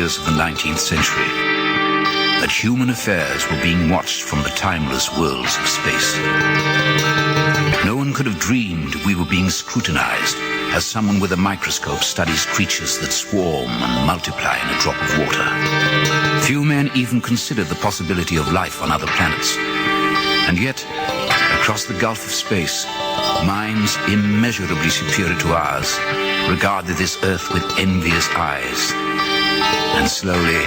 years of the 19th century, that human affairs were being watched from the timeless worlds of space. No one could have dreamed we were being scrutinized as someone with a microscope studies creatures that swarm and multiply in a drop of water. Few men even considered the possibility of life on other planets. And yet, across the gulf of space, minds immeasurably superior to ours regarded this Earth with envious eyes. And slowly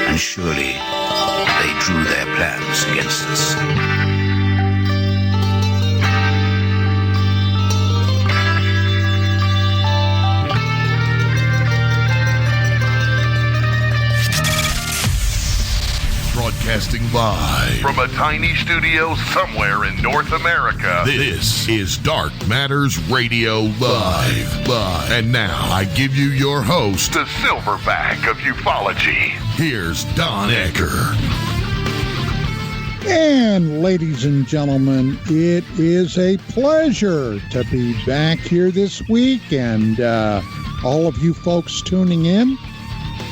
and surely, they drew their plans against us. Broadcasting live from a tiny studio somewhere in North America. This is Dark Matters Radio Live. And now I give you your host, the silverback of ufology. Here's Don Ecker. And ladies and gentlemen, it is a pleasure to be back here this week, and all of you folks tuning in.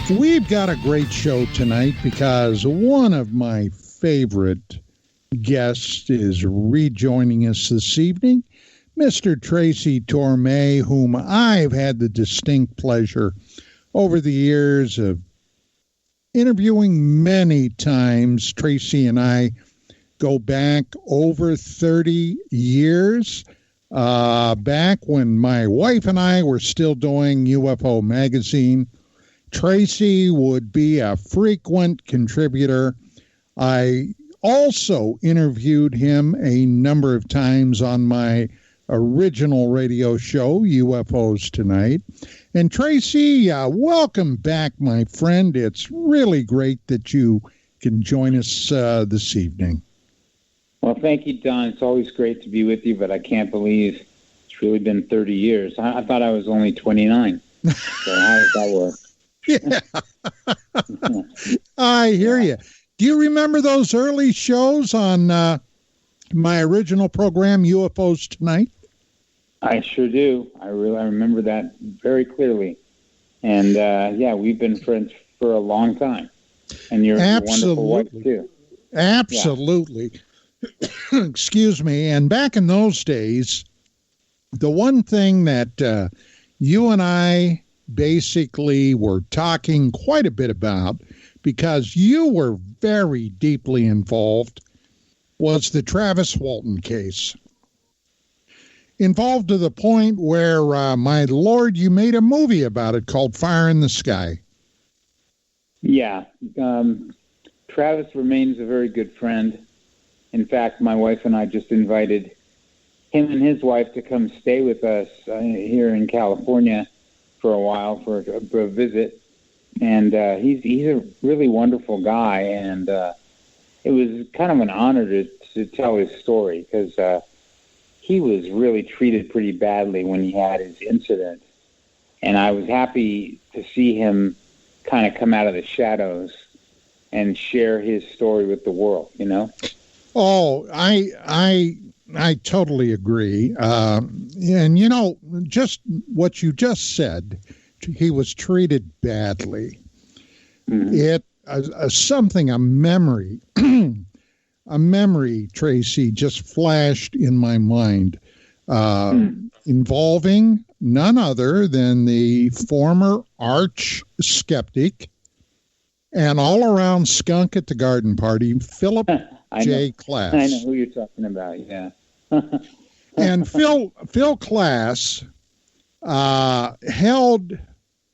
We've got a great show tonight because one of my favorite guests is rejoining us this evening, Mr. Tracy Torme, whom I've had the distinct pleasure over the years of interviewing many times. Tracy and I go back over 30 years, back when my wife and I were still doing UFO Magazine. Tracy would be a frequent contributor. I also interviewed him a number of times on my original radio show, UFOs Tonight. And Tracy, welcome back, my friend. It's really great that you can join us this evening. Well, thank you, Don. It's always great to be with you, but I can't believe it's really been 30 years. I thought I was only 29. So how does that work? Yeah, I hear you. Do you remember those early shows on my original program, UFOs Tonight? I sure do. I remember that very clearly. And, we've been friends for a long time. And you're a wonderful wife, too. Absolutely. Yeah. Excuse me. And back in those days, the one thing that you and I basically were talking quite a bit about, because you were very deeply involved, was the Travis Walton case. Involved to the point where, my Lord, you made a movie about it called Fire in the Sky. Yeah. Travis remains a very good friend. In fact, my wife and I just invited him and his wife to come stay with us here in California for a while for a visit, and he's a really wonderful guy, and it was kind of an honor to tell his story, because he was really treated pretty badly when he had his incident, and I was happy to see him kind of come out of the shadows and share his story with the world, you know? Oh, I totally agree. And, you know, just what you just said, he was treated badly. Mm-hmm. A memory, Tracy, just flashed in my mind, involving none other than the former arch skeptic and all-around skunk at the garden party, Philip J. Klass. I know who you're talking about, yeah. And Phil Klass held,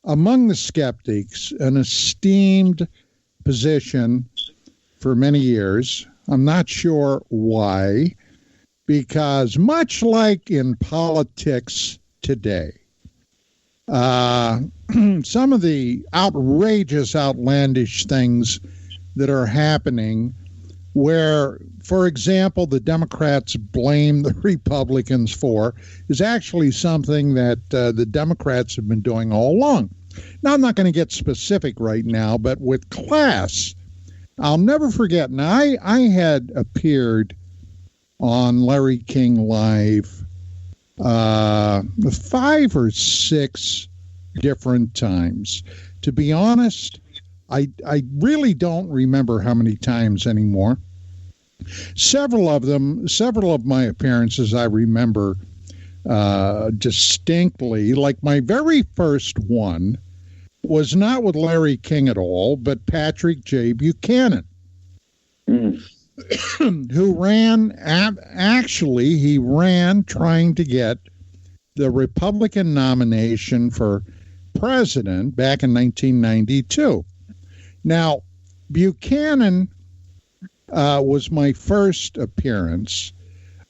among the skeptics, an esteemed position for many years. I'm not sure why, because much like in politics today, some of the outrageous, outlandish things that are happening where, for example, the Democrats blame the Republicans for is actually something that the Democrats have been doing all along. Now, I'm not going to get specific right now, but with Klass, I'll never forget. And I had appeared on Larry King Live 5 or 6 different times. To be honest, I really don't remember how many times anymore. Several of my appearances I remember distinctly. Like my very first one was not with Larry King at all, but Patrick J. Buchanan, who ran, actually, he ran trying to get the Republican nomination for president back in 1992. Now, Buchanan was my first appearance,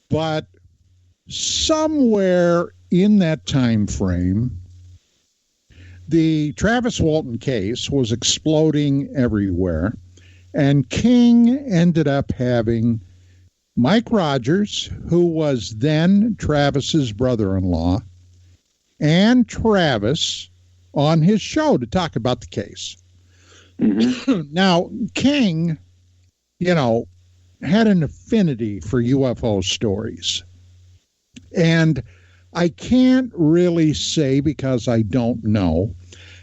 but somewhere in that time frame, the Travis Walton case was exploding everywhere, and King ended up having Mike Rogers, who was then Travis's brother-in-law, and Travis on his show to talk about the case. Now, King, had an affinity for UFO stories. And I can't really say, because I don't know,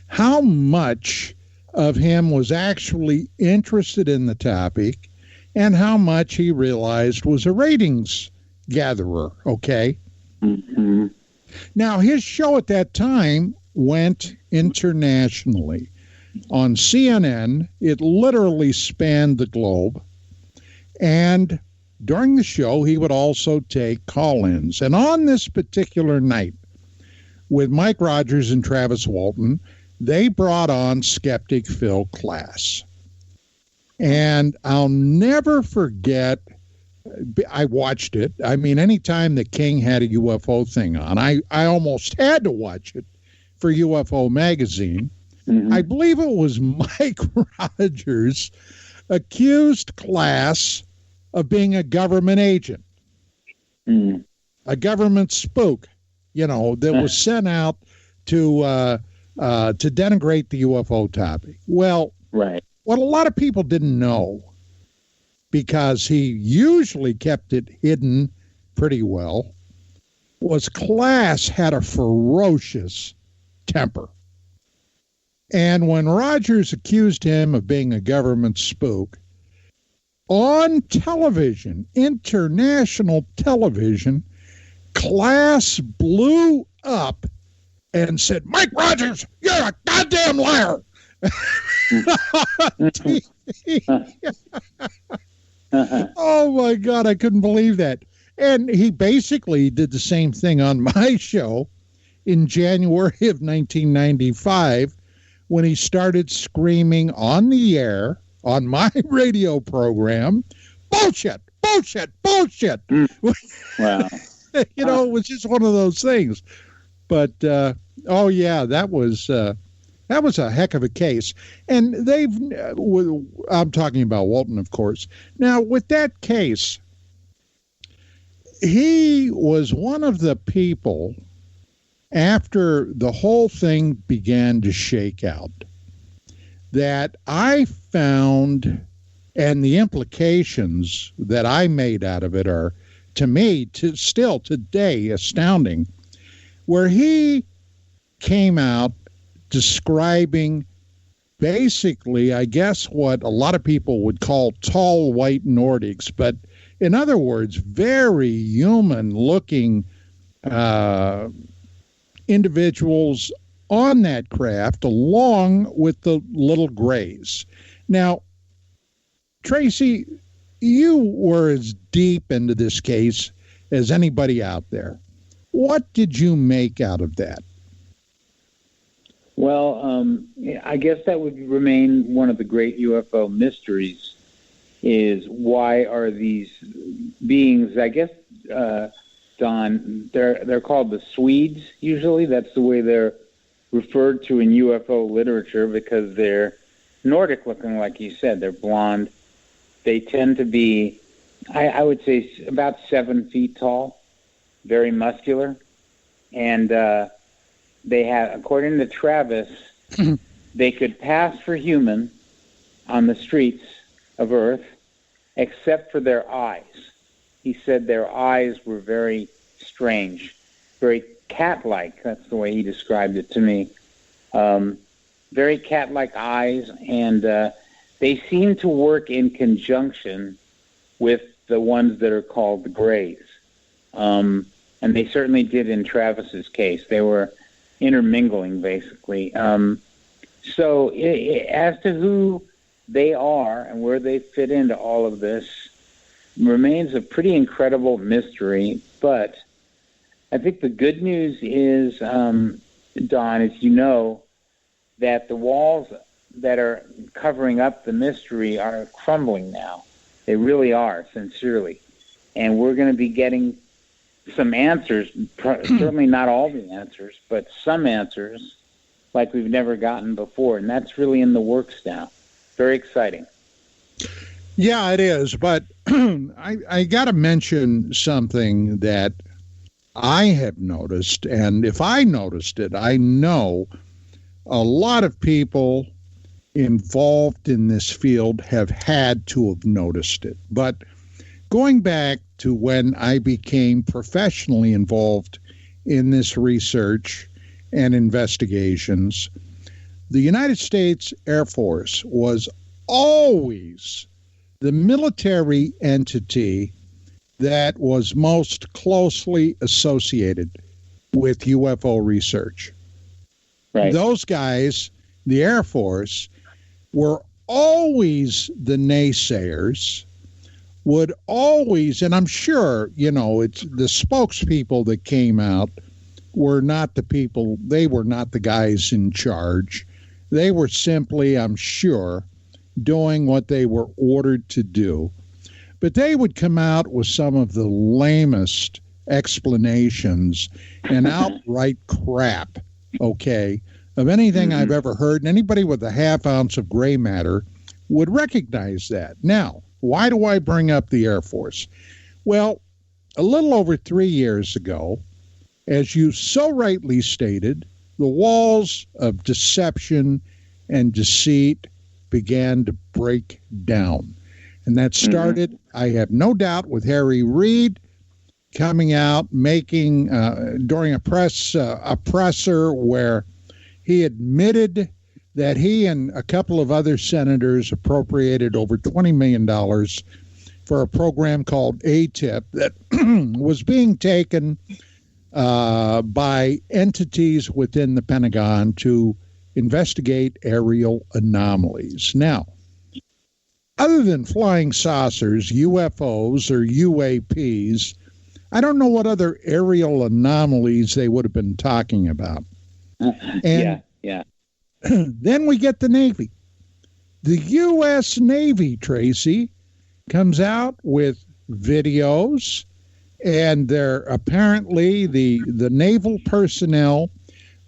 how much of him was actually interested in the topic and how much he realized was a ratings gatherer, okay? Now, his show at that time went internationally. On CNN, it literally spanned the globe. And during the show, he would also take call-ins. And on this particular night, with Mike Rogers and Travis Walton, they brought on skeptic Phil Klass. And I'll never forget, I watched it. I mean, anytime the King had a UFO thing on, I almost had to watch it for UFO Magazine. I believe it was Mike Rogers accused Klass of being a government agent, a government spook, that was sent out to denigrate the UFO topic. Well, right. What a lot of people didn't know, because he usually kept it hidden pretty well, was Klass had a ferocious temper. And when Rogers accused him of being a government spook, on television, international television, Klass blew up and said, "Mike Rogers, you're a goddamn liar." Oh, my God, I couldn't believe that. And he basically did the same thing on my show in January of 1995 when he started screaming on the air on my radio program, "Bullshit, bullshit, bullshit." Wow. It was just one of those things. But, oh, yeah, that was a heck of a case. And I'm talking about Walton, of course. Now, with that case, he was one of the people, after the whole thing began to shake out, that I found, and the implications that I made out of it are, to me, still today, astounding, where he came out describing basically, I guess, what a lot of people would call tall white Nordics, but in other words, very human-looking individuals on that craft, along with the little grays. Now, Tracy, you were as deep into this case as anybody out there. What did you make out of that? Well, I guess that would remain one of the great UFO mysteries, is why are these beings, I guess, Don, they're called the Swedes, usually. That's the way they're referred to in UFO literature, because they're Nordic looking, like you said. They're blonde. They tend to be, I would say, about 7 feet tall, very muscular. And they had, according to Travis, they could pass for human on the streets of Earth, except for their eyes. He said their eyes were very strange, very cat-like. That's the way he described it to me. very cat-like eyes, and they seem to work in conjunction with the ones that are called the Greys. And they certainly did in Travis's case. They were intermingling, basically. So as to who they are and where they fit into all of this remains a pretty incredible mystery. But I think the good news is, Don, as you know, that the walls that are covering up the mystery are crumbling now. They really are, sincerely. And we're going to be getting some answers, certainly not all the answers, but some answers like we've never gotten before. And that's really in the works now. Very exciting. Yeah, it is. But I got to mention something that I have noticed. And if I noticed it, I know a lot of people involved in this field have had to have noticed it. But going back to when I became professionally involved in this research and investigations, the United States Air Force was always the military entity that was most closely associated with UFO research. Right. Those guys, the Air Force, were always the naysayers, would always, and I'm sure, it's the spokespeople that came out were not the people, they were not the guys in charge. They were simply, I'm sure, doing what they were ordered to do. But they would come out with some of the lamest explanations and outright crap, okay, of anything I've ever heard. And anybody with a half ounce of gray matter would recognize that. Now, why do I bring up the Air Force? Well, a little over 3 years ago, as you so rightly stated, the walls of deception and deceit began to break down. And that started, I have no doubt, with Harry Reid coming out, making, during a presser where he admitted that he and a couple of other senators appropriated over $20 million for a program called ATIP that was being taken by entities within the Pentagon to investigate aerial anomalies. Now, other than flying saucers, UFOs, or UAPs, I don't know what other aerial anomalies they would have been talking about. And yeah. Then we get the Navy. The U.S. Navy, Tracy, comes out with videos, and they're apparently the naval personnel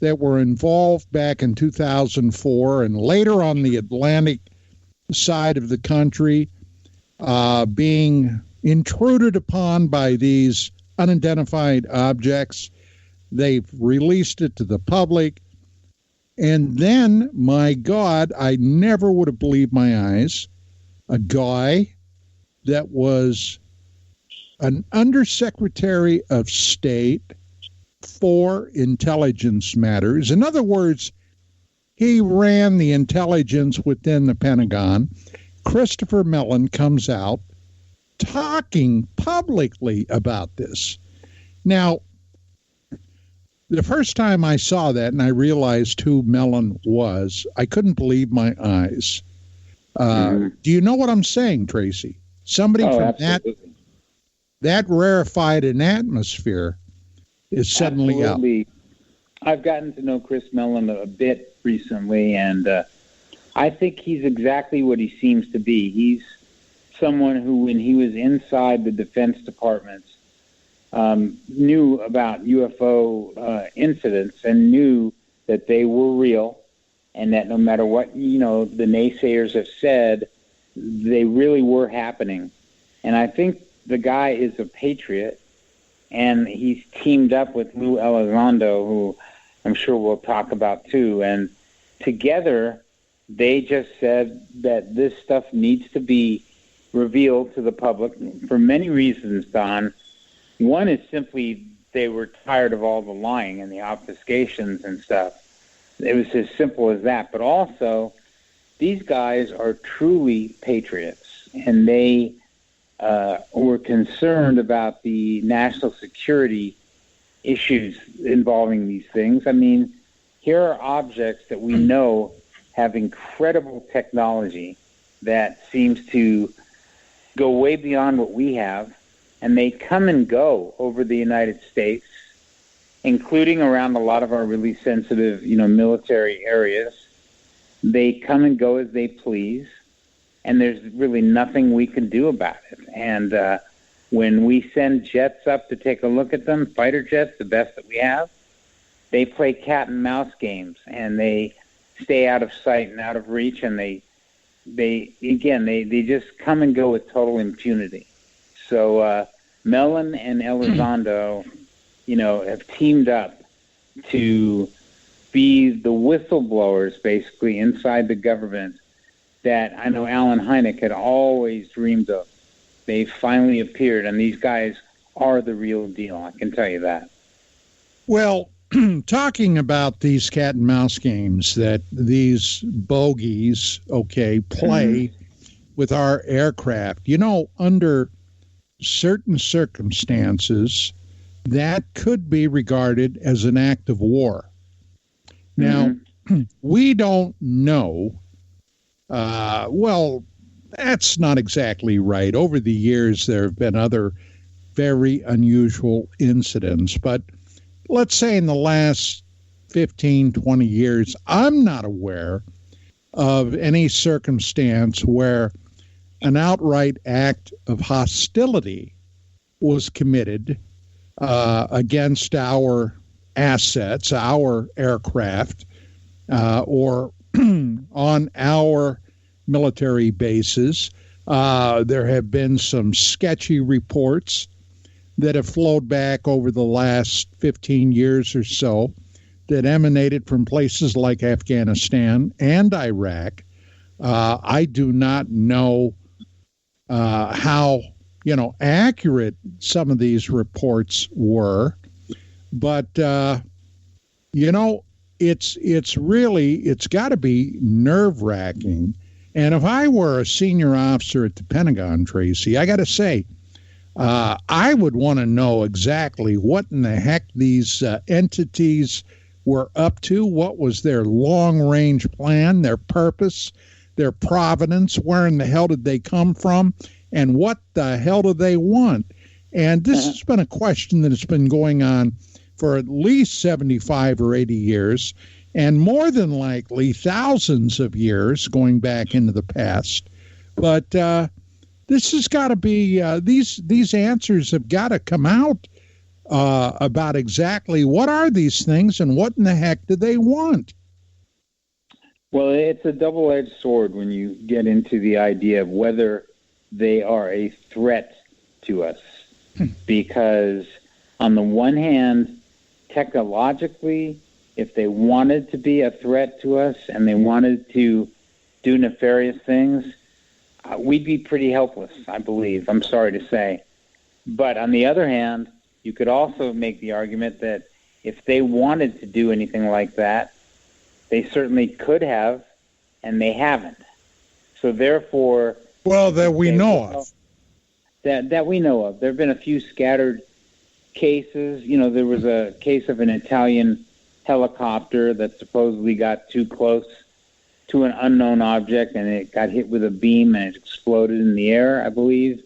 that were involved back in 2004 and later on the Atlantic side of the country being intruded upon by these unidentified objects. They've released it to the public. And then, my God, I never would have believed my eyes. A guy that was an undersecretary of state for intelligence matters. In other words, he ran the intelligence within the Pentagon. Christopher Mellon comes out talking publicly about this. Now, the first time I saw that and I realized who Mellon was, I couldn't believe my eyes. Do you know what I'm saying, Tracy? Somebody from absolutely. that rarefied an atmosphere is suddenly absolutely. I've gotten to know Chris Mellon a bit recently, and I think he's exactly what he seems to be. He's someone who, when he was inside the Defense Department, knew about UFO incidents and knew that they were real, and that no matter what the naysayers have said, they really were happening. And I think the guy is a patriot, and he's teamed up with Lou Elizondo, who I'm sure we'll talk about too. And together, they just said that this stuff needs to be revealed to the public for many reasons, Don. One is simply they were tired of all the lying and the obfuscations and stuff. It was as simple as that. But also, these guys are truly patriots, and they were concerned about the national security issues involving these things. I mean, here are objects that we know have incredible technology that seems to go way beyond what we have, and they come and go over the United States, including around a lot of our really sensitive, military areas. They come and go as they please, and there's really nothing we can do about it. And when we send jets up to take a look at them, fighter jets, the best that we have, they play cat and mouse games, and they stay out of sight and out of reach, and they just come and go with total impunity. So Mellon and Elizondo, have teamed up to be the whistleblowers, basically, inside the government that I know Alan Hynek had always dreamed of. They finally appeared, and these guys are the real deal. I can tell you that. Well, talking about these cat and mouse games that these bogeys, play with our aircraft, under certain circumstances, that could be regarded as an act of war. Now, we don't know. Well, that's not exactly right. Over the years, there have been other very unusual incidents. But let's say in the last 15, 20 years, I'm not aware of any circumstance where an outright act of hostility was committed against our assets, our aircraft, or on our military bases. There have been some sketchy reports that have flowed back over the last 15 years or so that emanated from places like Afghanistan and Iraq. I do not know how accurate some of these reports were, but it's got to be nerve-wracking. And if I were a senior officer at the Pentagon, Tracy, I got to say, I would want to know exactly what in the heck these entities were up to. What was their long-range plan, their purpose, their provenance? Where in the hell did they come from? And what the hell do they want? And this has been a question that has been going on for at least 75 or 80 years, and more than likely thousands of years going back into the past. But this has got to be, these answers have got to come out about exactly what are these things and what in the heck do they want? Well, it's a double-edged sword when you get into the idea of whether they are a threat to us. Because on the one hand, technologically, if they wanted to be a threat to us and they wanted to do nefarious things, we'd be pretty helpless, I believe. I'm sorry to say. But on the other hand, you could also make the argument that if they wanted to do anything like that, they certainly could have, and they haven't. So therefore... Well, that we know of. That we know of. There have been a few scattered cases. There was a case of an Italian helicopter that supposedly got too close to an unknown object, and it got hit with a beam, and it exploded in the air, I believe.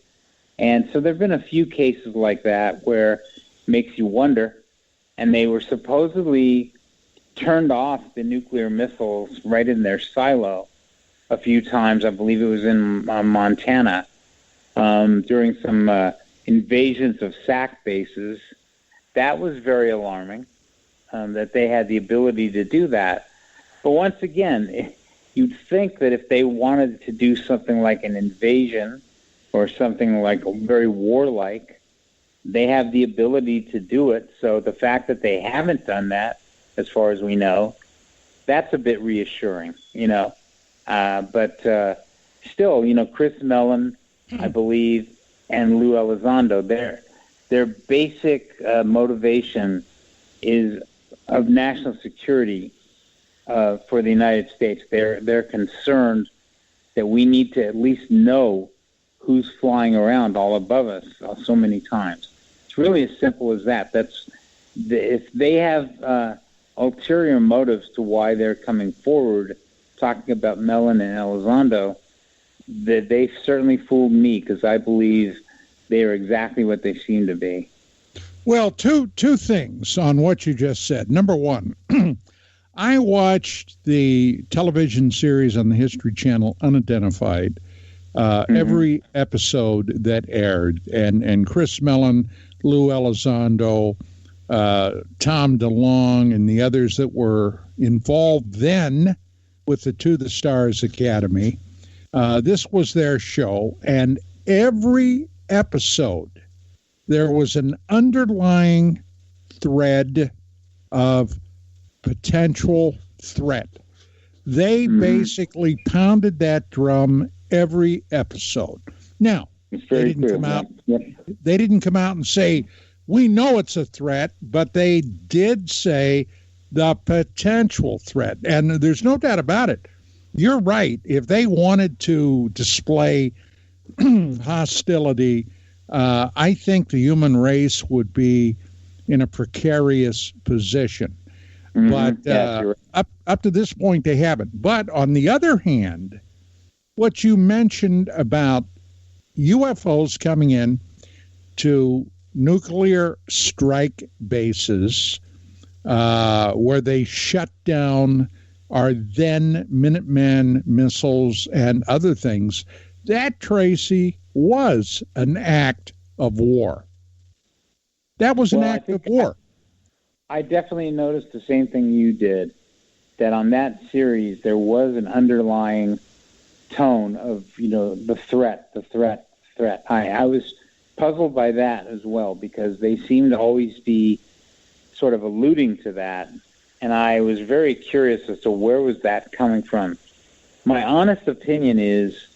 And so there have been a few cases like that where it makes you wonder. And they were supposedly turned off the nuclear missiles right in their silo a few times. I believe it was in Montana during some invasions of SAC bases. That was very alarming, that they had the ability to do that. But once again, you'd think that if they wanted to do something like an invasion or something like very warlike, they have the ability to do it. So the fact that they haven't done that, as far as we know, that's a bit reassuring, But still, Chris Mellon, I believe, and Lou Elizondo, their basic motivation is of national security, for the United States. They're concerned that we need to at least know who's flying around all above us so many times. It's really as simple as that. If they have ulterior motives to why they're coming forward, talking about Mellon and Elizondo, that they've certainly fooled me, because I believe they are exactly what they seem to be. Well, two things on what you just said. Number one, I watched the television series on the History Channel, Unidentified, every episode that aired, and Chris Mellon, Lou Elizondo, Tom DeLonge, and the others that were involved then with the To the Stars Academy. This was their show, and every episode there was an underlying thread of potential threat. They basically pounded that drum every episode. Now, they didn't come out. They didn't come out and say, "We know it's a threat," but they did say the potential threat. And there's no doubt about it. You're right. If they wanted to display hostility, I think the human race would be in a precarious position. But up to this point, they haven't. But on the other hand, what you mentioned about UFOs coming in to nuclear strike bases where they shut down our then Minuteman missiles and other things, that, Tracy, was an act of war. That was an act of war. I definitely noticed the same thing you did, that on that series there was an underlying tone of, the threat. I was puzzled by that as well, because they seemed to always be sort of alluding to that, and I was very curious as to where was that coming from. My honest opinion is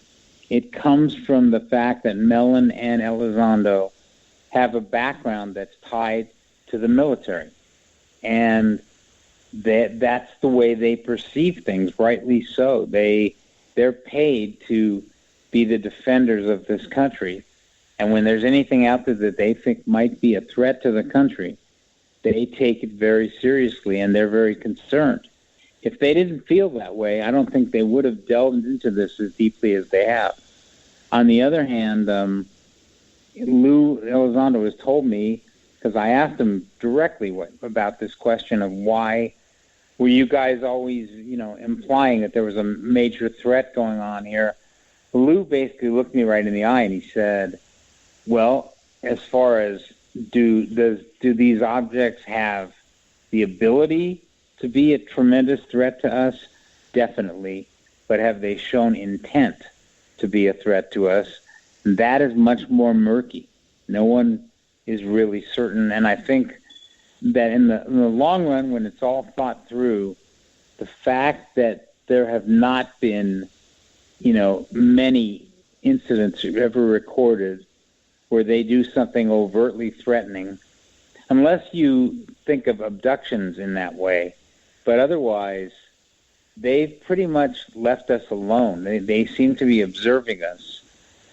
it comes from the fact that Mellon and Elizondo have a background that's tied to the military, and that's the way they perceive things, rightly so. They're paid to be the defenders of this country, and when there's anything out there that they think might be a threat to the country, they take it very seriously, and they're very concerned. If they didn't feel that way, I don't think they would have delved into this as deeply as they have. On the other hand, Lou Elizondo has told me, because I asked him directly about this question of why were you guys always, implying that there was a major threat going on here. Lou basically looked me right in the eye and he said, well, as far as do these objects have the ability to be a tremendous threat to us? Definitely. But have they shown intent to be a threat to us? And that is much more murky. No one is really certain. And I think that in the long run, when it's all thought through, the fact that there have not been, many incidents ever recorded where they do something overtly threatening, unless you think of abductions in that way. But otherwise, they've pretty much left us alone. They seem to be observing us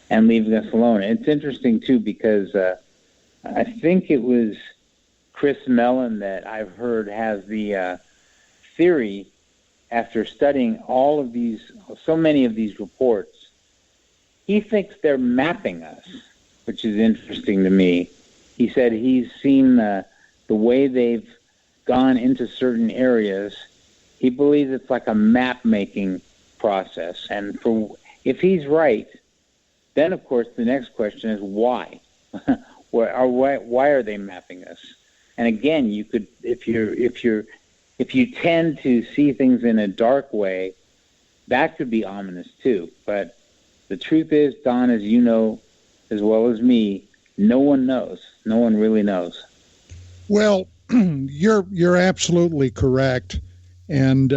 and leaving us alone. It's interesting, too, because I think it was Chris Mellon that I've heard has the theory, after studying so many of these reports, he thinks they're mapping us, which is interesting to me. He said he's seen the way they've gone into certain areas. He believes it's like a map-making process. And if he's right, then, of course, the next question is why? Why are they mapping us? And again, you could, if you tend to see things in a dark way, that could be ominous too. But the truth is, Don, as you know as well as me, no one knows. No one really knows. Well, you're absolutely correct. And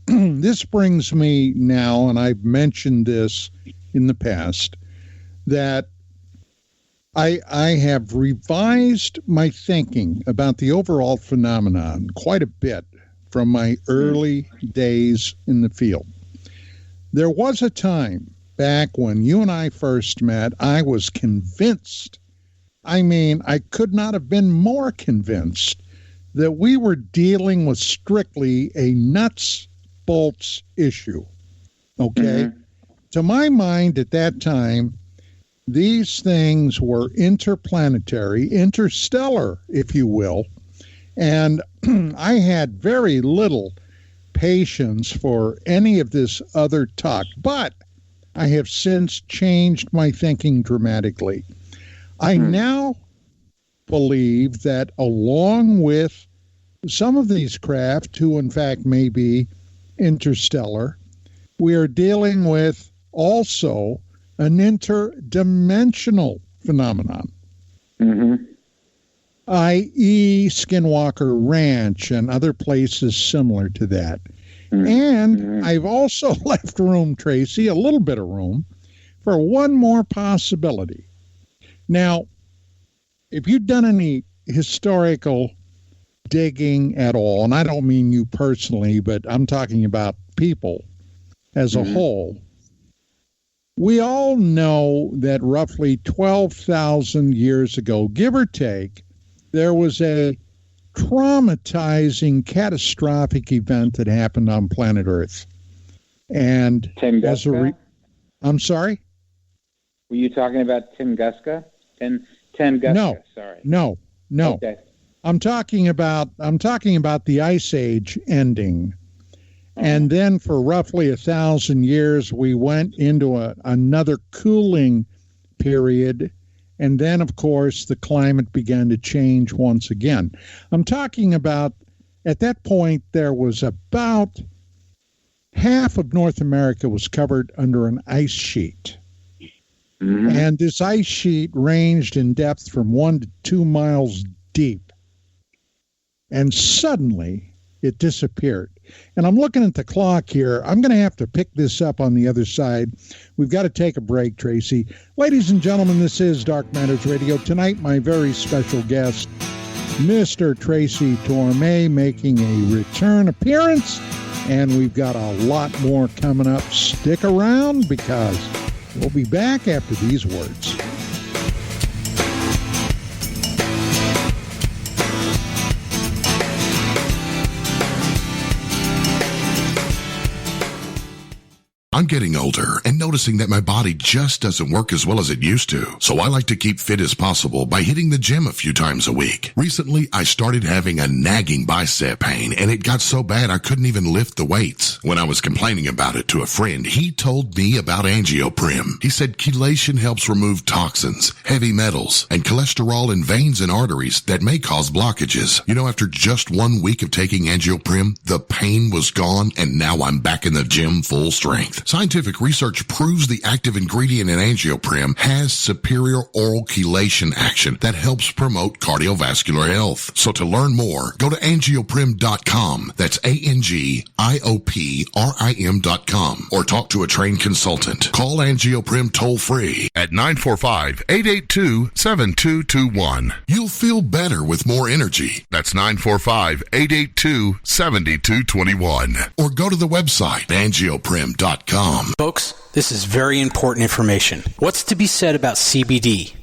this brings me now, and I've mentioned this in the past, that I have revised my thinking about the overall phenomenon quite a bit from my early days in the field. There was a time back when you and I first met, I was convinced, I could not have been more convinced that we were dealing with strictly a nuts, bolts issue. Okay? Mm-hmm. To my mind at that time, these things were interplanetary, interstellar, if you will, and I had very little patience for any of this other talk, but I have since changed my thinking dramatically. I now believe that along with some of these craft, who in fact may be interstellar, we are dealing with also an interdimensional phenomenon, i.e. Skinwalker Ranch and other places similar to that. And I've also left room, Tracy, a little bit of room, for one more possibility. Now, if you've done any historical digging at all, and I don't mean you personally, but I'm talking about people as a whole, we all know that roughly 12,000 years ago, give or take, there was a traumatizing, catastrophic event that happened on planet Earth. And as a I'm sorry? Were you talking about Tunguska? Tunguska, no, sorry. No. Okay. I'm talking about the Ice Age ending. And then for roughly 1,000 years, we went into another cooling period. And then, of course, the climate began to change once again. I'm talking about, at that point, there was about half of North America was covered under an ice sheet. And this ice sheet ranged in depth from 1 to 2 miles deep. And suddenly, it disappeared. And I'm looking at the clock here. I'm going to have to pick this up on the other side. We've got to take a break, Tracy. Ladies and gentlemen, this is Dark Matters Radio. Tonight, my very special guest, Mr. Tracy Torme, making a return appearance. And we've got a lot more coming up. Stick around because we'll be back after these words. I'm getting older and noticing that my body just doesn't work as well as it used to. So I like to keep fit as possible by hitting the gym a few times a week. Recently, I started having a nagging bicep pain, and it got so bad I couldn't even lift the weights. When I was complaining about it to a friend, he told me about Angioprim. He said chelation helps remove toxins, heavy metals, and cholesterol in veins and arteries that may cause blockages. You know, after just 1 week of taking Angioprim, the pain was gone, and now I'm back in the gym full strength. Scientific research proves the active ingredient in Angioprim has superior oral chelation action that helps promote cardiovascular health. So to learn more, go to angioprim.com. That's ANGIOPRIM.com, or talk to a trained consultant. Call Angioprim toll free at 945-882-7221. You'll feel better with more energy. That's 945-882-7221. Or go to the website angioprim.com. Folks, this is very important information. What's to be said about CBD?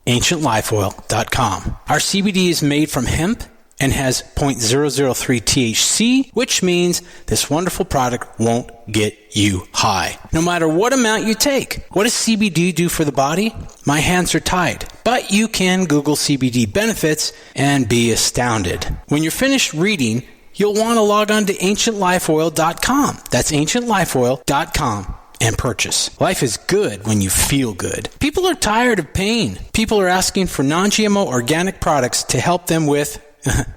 AncientLifeOil.com. Our CBD is made from hemp and has 0.003 THC, which means this wonderful product won't get you high, no matter what amount you take. What does CBD do for the body? My hands are tied, but you can Google CBD benefits and be astounded. When you're finished reading, you'll want to log on to AncientLifeOil.com. That's AncientLifeOil.com and purchase. Life is good when you feel good. People are tired of pain. People are asking for non-GMO organic products to help them with,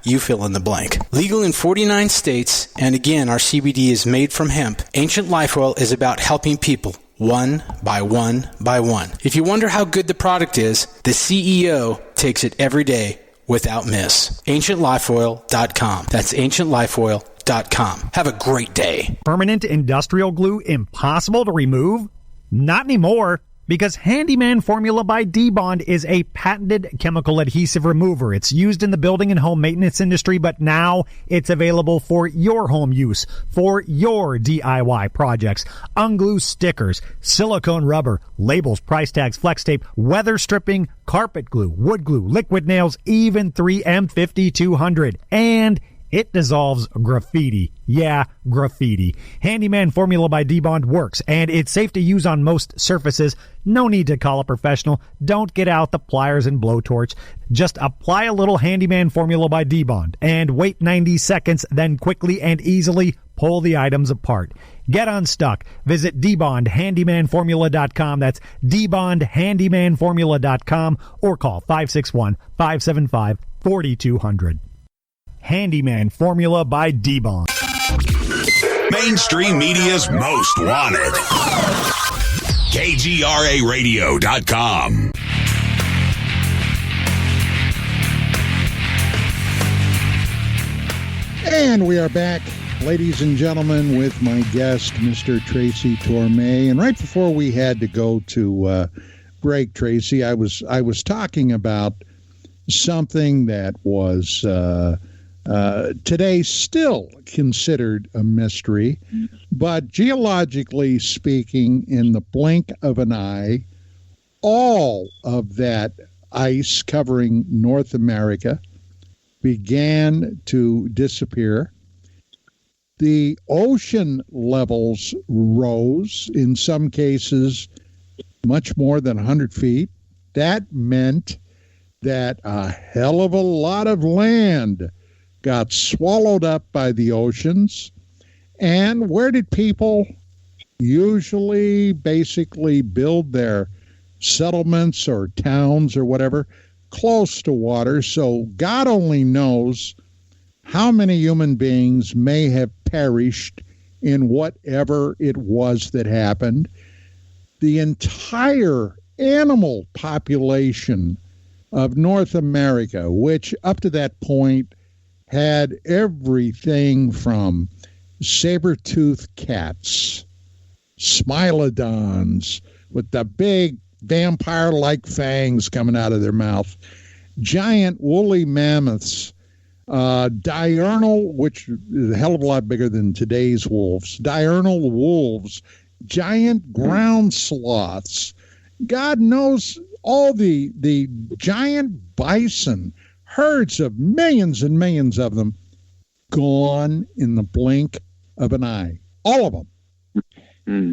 you fill in the blank. Legal in 49 states, and again, our CBD is made from hemp. Ancient Life Oil is about helping people one by one by one. If you wonder how good the product is, the CEO takes it every day without miss. AncientLifeOil.com. That's AncientLifeOil.com. Have a great day. Permanent industrial glue impossible to remove? Not anymore. Because Handyman Formula by D-Bond is a patented chemical adhesive remover. It's used in the building and home maintenance industry, but now it's available for your home use, for your DIY projects. Unglue stickers, silicone rubber, labels, price tags, flex tape, weather stripping, carpet glue, wood glue, liquid nails, even 3M 5200. And it dissolves graffiti. Yeah, graffiti. Handyman Formula by D-Bond works, and it's safe to use on most surfaces. No need to call a professional. Don't get out the pliers and blowtorch. Just apply a little Handyman Formula by D-Bond and wait 90 seconds, then quickly and easily pull the items apart. Get unstuck. Visit dbondhandymanformula.com. That's dbondhandymanformula.com or call 561-575-4200. Handyman Formula by D-Bond. Mainstream media's most wanted. KGRAradio.com. And we are back, ladies and gentlemen, with my guest, Mr. Tracy Torme. And right before we had to go to break, Tracy, I was talking about something that was today still considered a mystery, but geologically speaking, in the blink of an eye, all of that ice covering North America began to disappear. The ocean levels rose, in some cases much more than 100 feet. That meant that a hell of a lot of land got swallowed up by the oceans. And where did people usually basically build their settlements or towns or whatever? Close to water. So God only knows how many human beings may have perished in whatever it was that happened. The entire animal population of North America, which up to that point had everything from saber-toothed cats, smilodons with the big vampire-like fangs coming out of their mouth, giant woolly mammoths, diurnal, which is a hell of a lot bigger than today's wolves, diurnal wolves, giant ground sloths, God knows all the giant bison, herds of millions and millions of them, gone in the blink of an eye. All of them.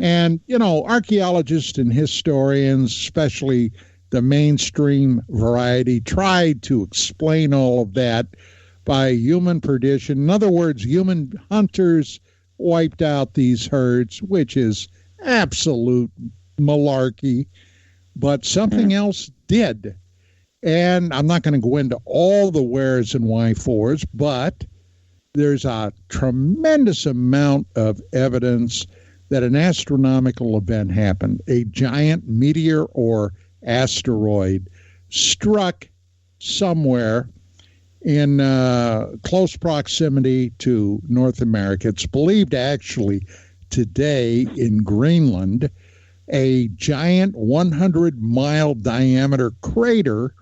And, you know, archaeologists and historians, especially the mainstream variety, tried to explain all of that by human perdition. In other words, human hunters wiped out these herds, which is absolute malarkey. But something else did. And I'm not going to go into all the wheres and why-fors, but there's a tremendous amount of evidence that an astronomical event happened. A giant meteor or asteroid struck somewhere in close proximity to North America. It's believed actually today in Greenland, a giant 100-mile diameter crater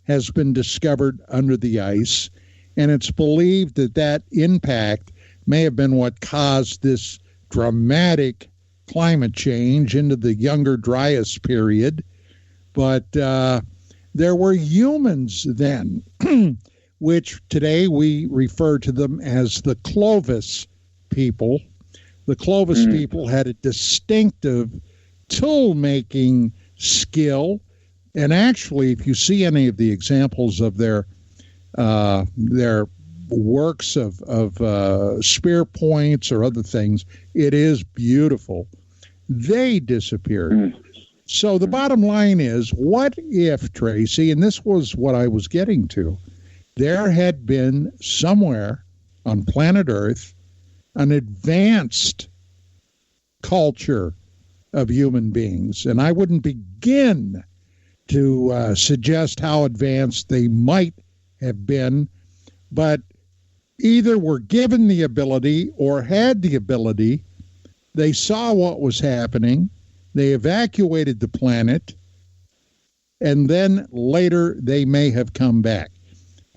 has been discovered under the ice, and it's believed that that impact may have been what caused this dramatic climate change into the younger Dryas period. But there were humans then, which today we refer to them as the Clovis people. The Clovis people had a distinctive tool-making skill. And actually, if you see any of the examples of their works of spear points or other things, it is beautiful. They disappeared. So the bottom line is, what if, Tracy, and this was what I was getting to, there had been somewhere on planet Earth an advanced culture of human beings, and I wouldn't begin to suggest how advanced they might have been, but either were given the ability or had the ability. They saw what was happening, They evacuated the planet, and then later they may have come back.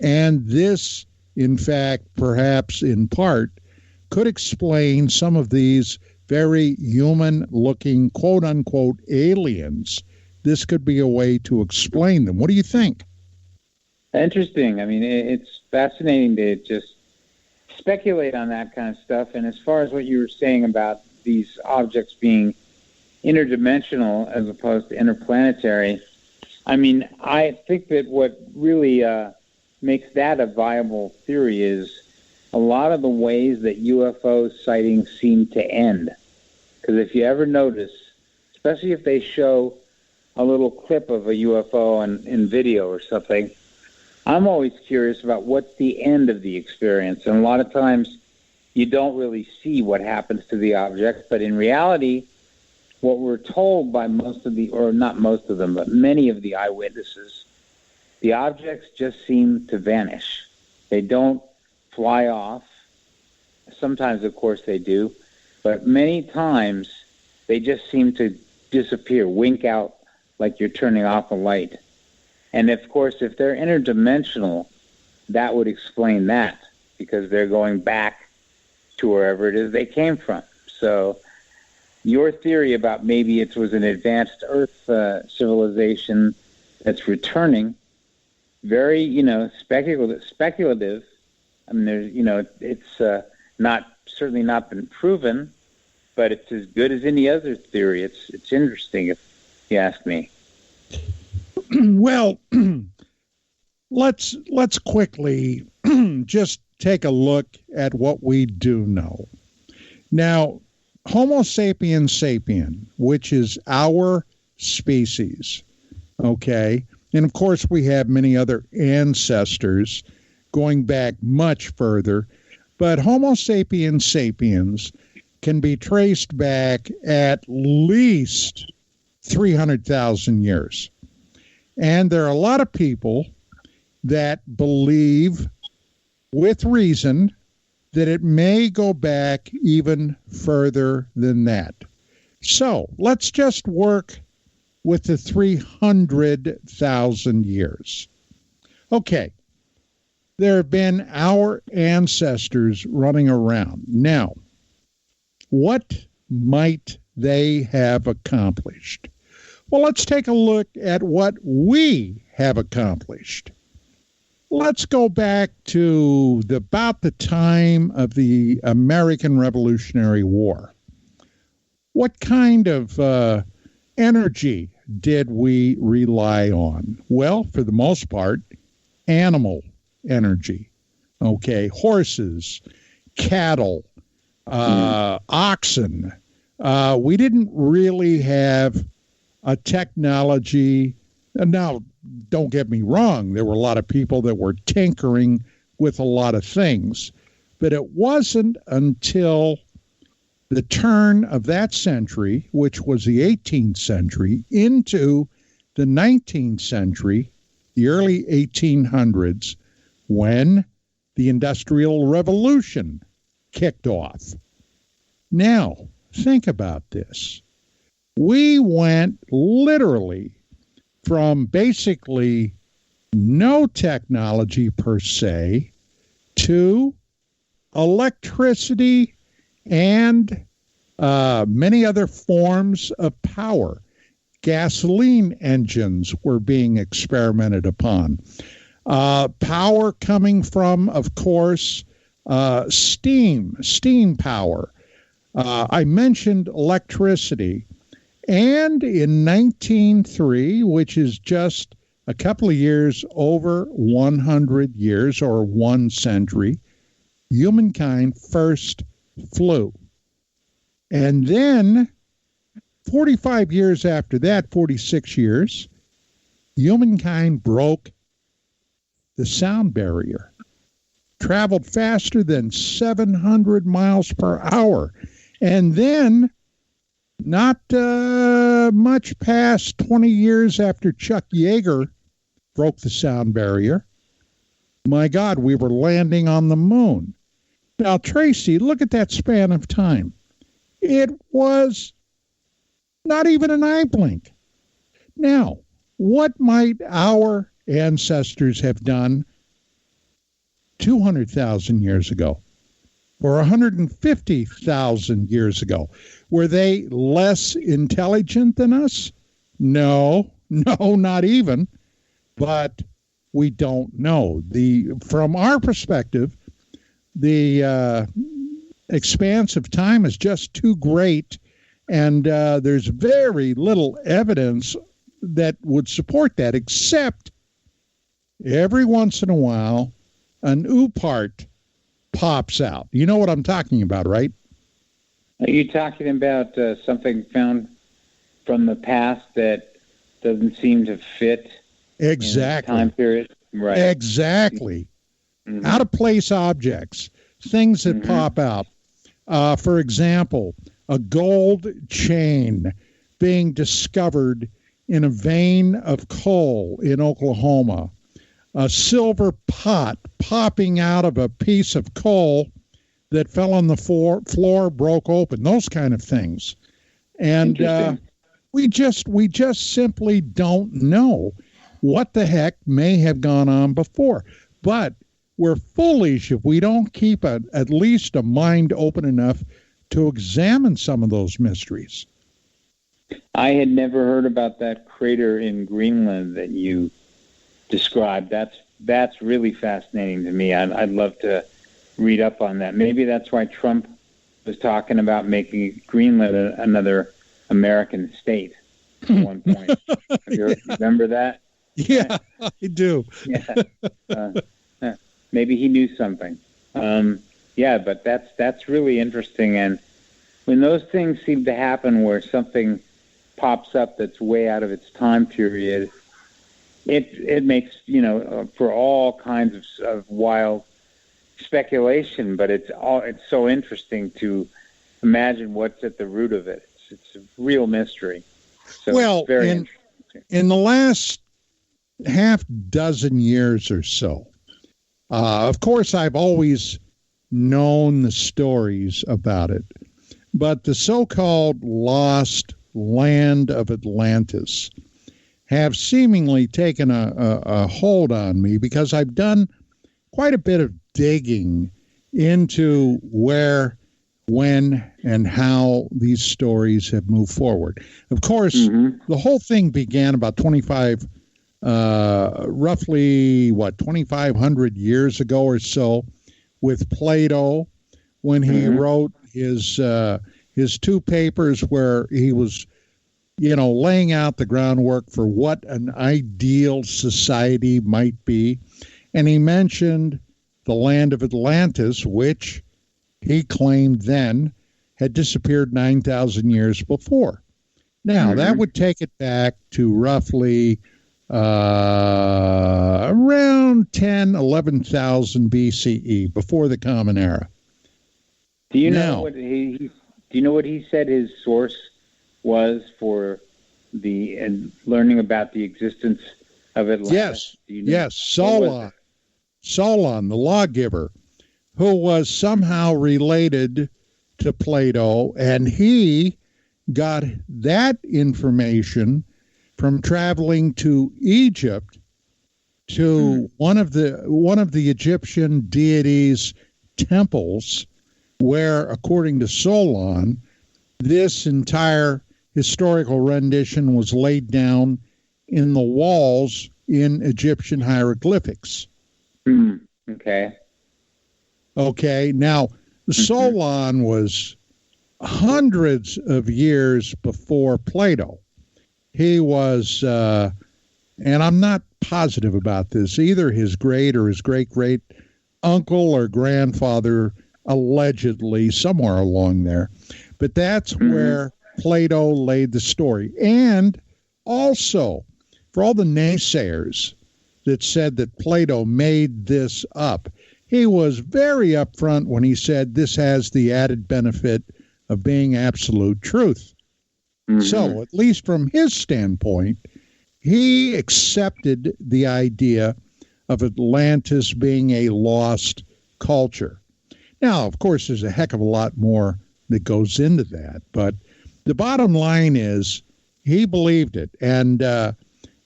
And this, in fact, perhaps in part, could explain some of these very human-looking, quote-unquote, aliens. This could be a way to explain them. What do you think? Interesting. I mean, it's fascinating to just speculate on that kind of stuff. And as far as what you were saying about these objects being interdimensional as opposed to interplanetary, I mean, I think that what really makes that a viable theory is a lot of the ways that UFO sightings seem to end. Because if you ever notice, especially if they show a little clip of a UFO in video or something, I'm always curious about what's the end of the experience. And a lot of times you don't really see what happens to the object, but in reality, what we're told by most of the, or not most of them, but many of the eyewitnesses, the objects just seem to vanish. They don't fly off. Sometimes, of course, they do, but many times they just seem to disappear, wink out like you're turning off a light. And, of course, if they're interdimensional, that would explain that, because they're going back to wherever it is they came from. So your theory about maybe it was an advanced Earth civilization that's returning, very, speculative. I mean, there's, it's certainly not been proven, but it's as good as any other theory. It's interesting, if you ask me. Well, let's quickly just take a look at what we do know. Now, Homo sapiens sapien, which is our species, okay? And, of course, we have many other ancestors going back much further, but Homo sapiens sapiens can be traced back at least 300,000 years. And there are a lot of people that believe, with reason, that it may go back even further than that. So let's just work with the 300,000 years. Okay, there have been our ancestors running around. Now, what might they have accomplished? Well, let's take a look at what we have accomplished. Let's go back to about the time of the American Revolutionary War. What kind of energy did we rely on? Well, for the most part, animal energy. Okay, horses, cattle, oxen. We didn't really have a technology. Now, don't get me wrong, there were a lot of people that were tinkering with a lot of things, but it wasn't until the turn of that century, which was the 18th century, into the 19th century, the early 1800s, when the Industrial Revolution kicked off. Now, think about this. We went literally from basically no technology per se to electricity and many other forms of power. Gasoline engines were being experimented upon. Power coming from, of course, steam power. I mentioned electricity. And in 1903, which is just a couple of years over 100 years or 1 century, humankind first flew. And then 45 years after that, 46 years, humankind broke the sound barrier, traveled faster than 700 miles per hour. And then, not much past 20 years after Chuck Yeager broke the sound barrier, my God, we were landing on the moon. Now, Tracy, look at that span of time. It was Not even an eye blink. Now, what might our ancestors have done 200,000 years ago or 150,000 years ago? Were they less intelligent than us? No, not even. But we don't know. From our perspective, the expanse of time is just too great, and there's very little evidence that would support that, except every once in a while, an oopart pops out. You know what I'm talking about, right? Are you talking about something found from the past that doesn't seem to fit exactly in the time period? Right. Exactly. Mm-hmm. Out of place objects, things that pop out. For example, a gold chain being discovered in a vein of coal in Oklahoma, a silver pot popping out of a piece of coal that fell on the floor, broke open, those kind of things. And we just simply don't know what the heck may have gone on before. But we're foolish if we don't keep at least a mind open enough to examine some of those mysteries. I had never heard about that crater in Greenland that you described. That's really fascinating to me. I'd love to read up on that. Maybe that's why Trump was talking about making Greenland another American state at one point. Remember that? Yeah, I do. Maybe he knew something. But that's really interesting. And when those things seem to happen where something pops up that's way out of its time period, it makes, for all kinds of wild speculation, but it's so interesting to imagine what's at the root of it. It's a real mystery. So it's very interesting. In the last half dozen years or so, of course, I've always known the stories about it, but the so-called lost land of Atlantis have seemingly taken a hold on me because I've done quite a bit of digging into where, when, and how these stories have moved forward. Of course, the whole thing began about 2,500 years ago or so with Plato, when he wrote his two papers where he was, laying out the groundwork for what an ideal society might be. And he mentioned the land of Atlantis, which he claimed then had disappeared 9,000 years before. Now, that would take it back to roughly around 11,000 BCE, before the Common Era. Do you know what he said his source was for learning about the existence of Atlantis? Yes, Solon, the lawgiver, who was somehow related to Plato, and he got that information from traveling to Egypt to one of the Egyptian deities' temples, where, according to Solon, this entire historical rendition was laid down in the walls in Egyptian hieroglyphics. Okay. Now, Solon was hundreds of years before Plato. He was, and I'm not positive about this, either his great or his great-great uncle or grandfather, allegedly, somewhere along there. But that's where Plato laid the story. And also, for all the naysayers that said that Plato made this up, he was very upfront when he said this has the added benefit of being absolute truth. So, at least from his standpoint, he accepted the idea of Atlantis being a lost culture. Now, of course, there's a heck of a lot more that goes into that, but the bottom line is he believed it. And there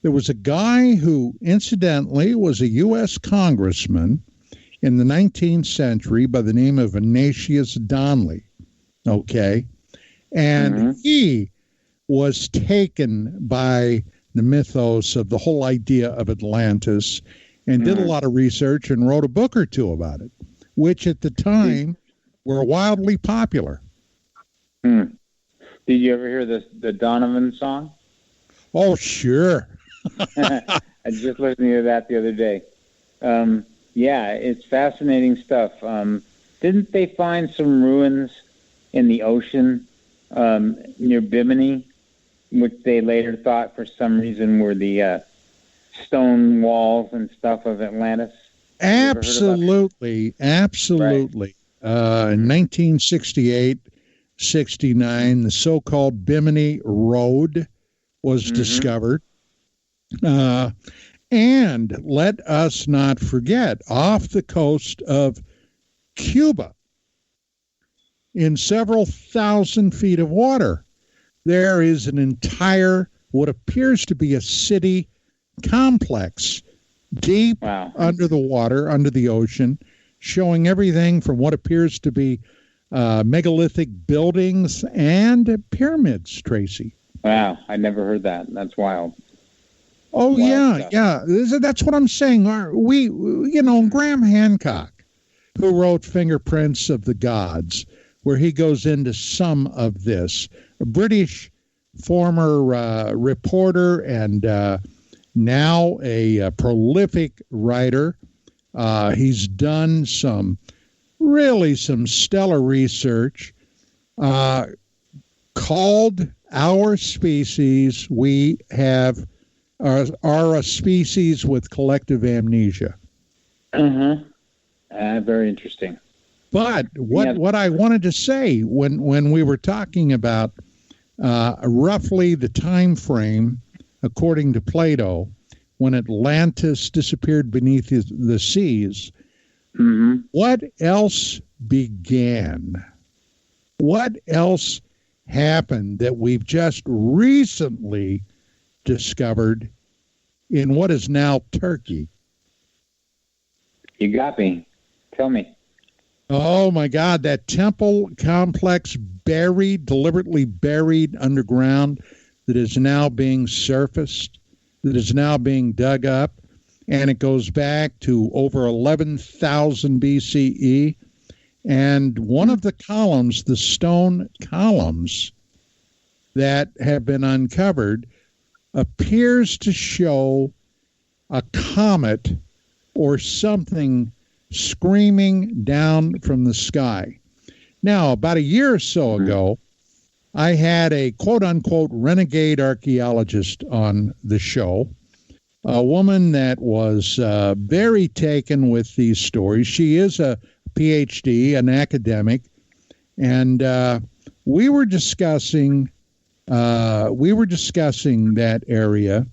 was a guy who, incidentally, was a U.S. congressman in the 19th century by the name of Ignatius Donnelly. Okay. And he was taken by the mythos of the whole idea of Atlantis and did a lot of research and wrote a book or two about it, which at the time were wildly popular. Did you ever hear the Donovan song? Oh, sure. I just listened to that the other day. Yeah, it's fascinating stuff. Didn't they find some ruins in the ocean near Bimini, which they later thought for some reason were the stone walls and stuff of Atlantis? Absolutely. Right. In 1968, 69, the so-called Bimini Road was discovered. And let us not forget, off the coast of Cuba, in several thousand feet of water, there is an entire, what appears to be a city complex deep under the water, under the ocean, showing everything from what appears to be megalithic buildings and pyramids, Tracy. Wow, I never heard that. That's wild. Oh, wild yeah. That's what I'm saying. Graham Hancock, who wrote Fingerprints of the Gods, where he goes into some of this, a British former reporter and now a prolific writer. He's done some stellar research called Our Species. We have are a species with collective amnesia. Very interesting. But what I wanted to say when we were talking about roughly the time frame, according to Plato, when Atlantis disappeared beneath the seas, what else began? What else happened that we've just recently discovered in what is now Turkey? You got me. Tell me. Oh, my God, that temple complex deliberately buried underground that is now being surfaced, that is now being dug up, and it goes back to over 11,000 BCE. And one of the columns, the stone columns that have been uncovered, appears to show a comet or something screaming down from the sky. Now, about a year or so ago, I had a quote-unquote renegade archaeologist on the show, a woman that was very taken with these stories. She is a PhD, an academic, and we were discussing that area,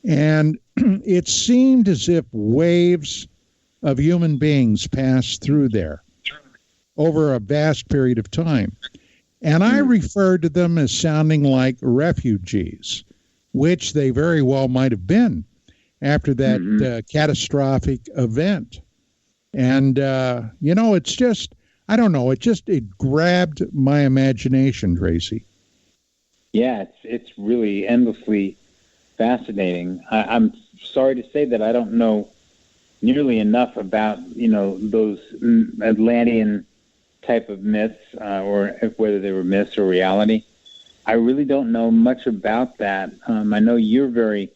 and it seemed as if waves of human beings passed through there over a vast period of time. And I referred to them as sounding like refugees, which they very well might have been after that catastrophic event. And, it's just, I don't know, it grabbed my imagination, Tracy. Yeah, it's really endlessly fascinating. I'm sorry to say that I don't know nearly enough about, those Atlantean type of myths, or whether they were myths or reality. I really don't know much about that. I know you're very,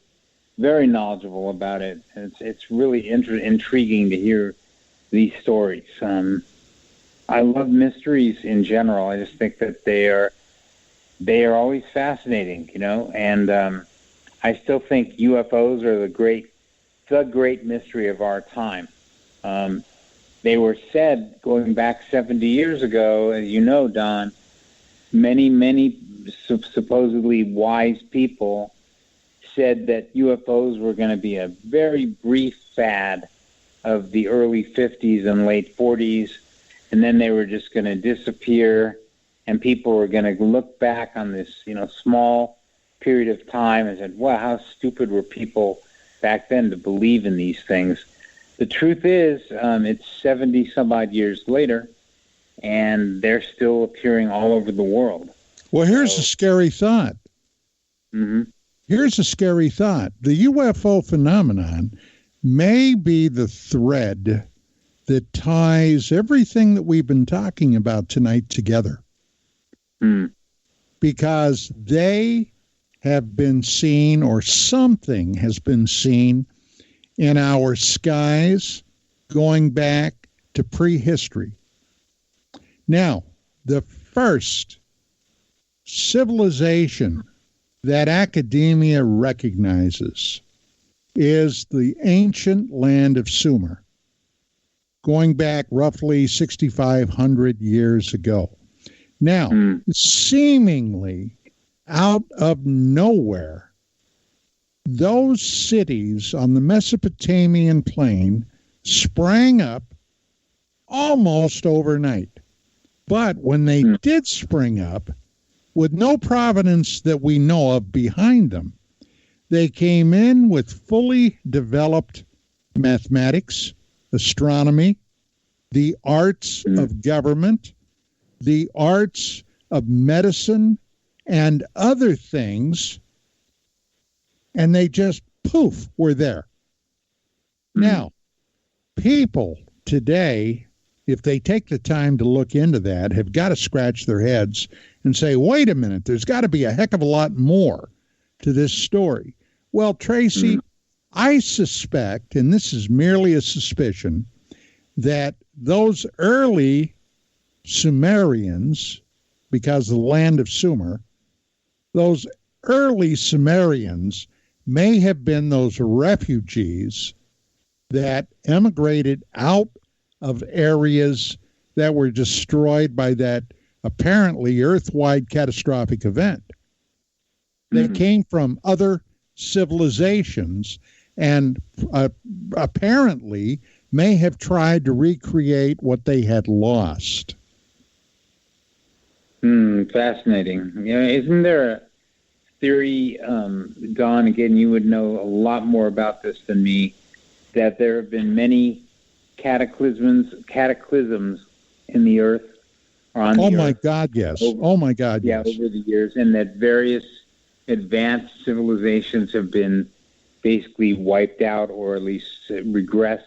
very knowledgeable about it. It's really intriguing to hear these stories. I love mysteries in general. I just think that they are always fascinating, and I still think UFOs are the great mystery of our time. They were said, going back 70 years ago, as you know, Don, many supposedly wise people said that UFOs were going to be a very brief fad of the early 50s and late 40s, and then they were just going to disappear, and people were going to look back on this, small period of time and said, wow, how stupid were people back then to believe in these things. The truth is, it's 70 some odd years later, and they're still appearing all over the world. Well, here's a scary thought. Mm-hmm. Here's a scary thought. The UFO phenomenon may be the thread that ties everything that we've been talking about tonight together. Because they have been seen, or something has been seen in our skies going back to prehistory. Now, the first civilization that academia recognizes is the ancient land of Sumer, going back roughly 6,500 years ago. Now, seemingly out of nowhere, those cities on the Mesopotamian plain sprang up almost overnight. But when they did spring up, with no providence that we know of behind them, they came in with fully developed mathematics, astronomy, the arts of government, the arts of medicine, and other things, and they just, poof, were there. Now, people today, if they take the time to look into that, have got to scratch their heads and say, wait a minute, there's got to be a heck of a lot more to this story. Well, Tracy, I suspect, and this is merely a suspicion, that those early Sumerians, because of the land of Sumer, those early Sumerians may have been those refugees that emigrated out of areas that were destroyed by that apparently earth-wide catastrophic event. They came from other civilizations and apparently may have tried to recreate what they had lost. Fascinating. Isn't there a theory, Don, again, you would know a lot more about this than me, that there have been many cataclysms in the earth or on the earth? Oh my God, yes. Yeah, over the years, and that various advanced civilizations have been basically wiped out or at least regressed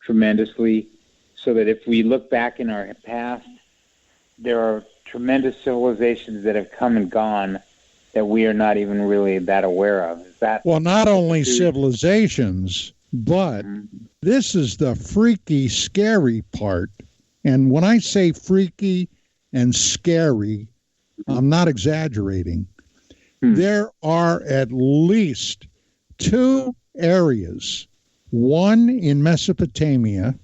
tremendously, so that if we look back in our past, there are tremendous civilizations that have come and gone that we are not even really that aware of. Is that well, not only civilizations, but this is the freaky, scary part. And when I say freaky and scary, I'm not exaggerating. There are at least two areas, one in Mesopotamia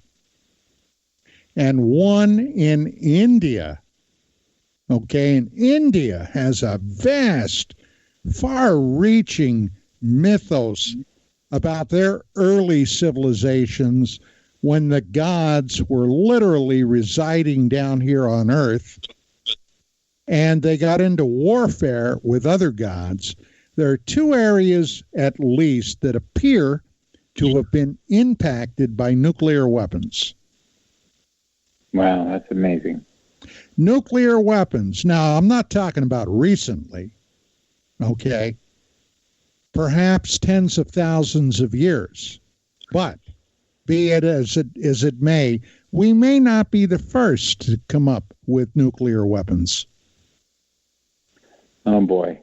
and one in India. Okay, and India has a vast, far-reaching mythos about their early civilizations when the gods were literally residing down here on Earth, and they got into warfare with other gods. There are two areas, at least, that appear to have been impacted by nuclear weapons. Wow, that's amazing. Nuclear weapons. Now, I'm not talking about recently, okay? Perhaps tens of thousands of years. But be it as it may, we may not be the first to come up with nuclear weapons. Oh, boy.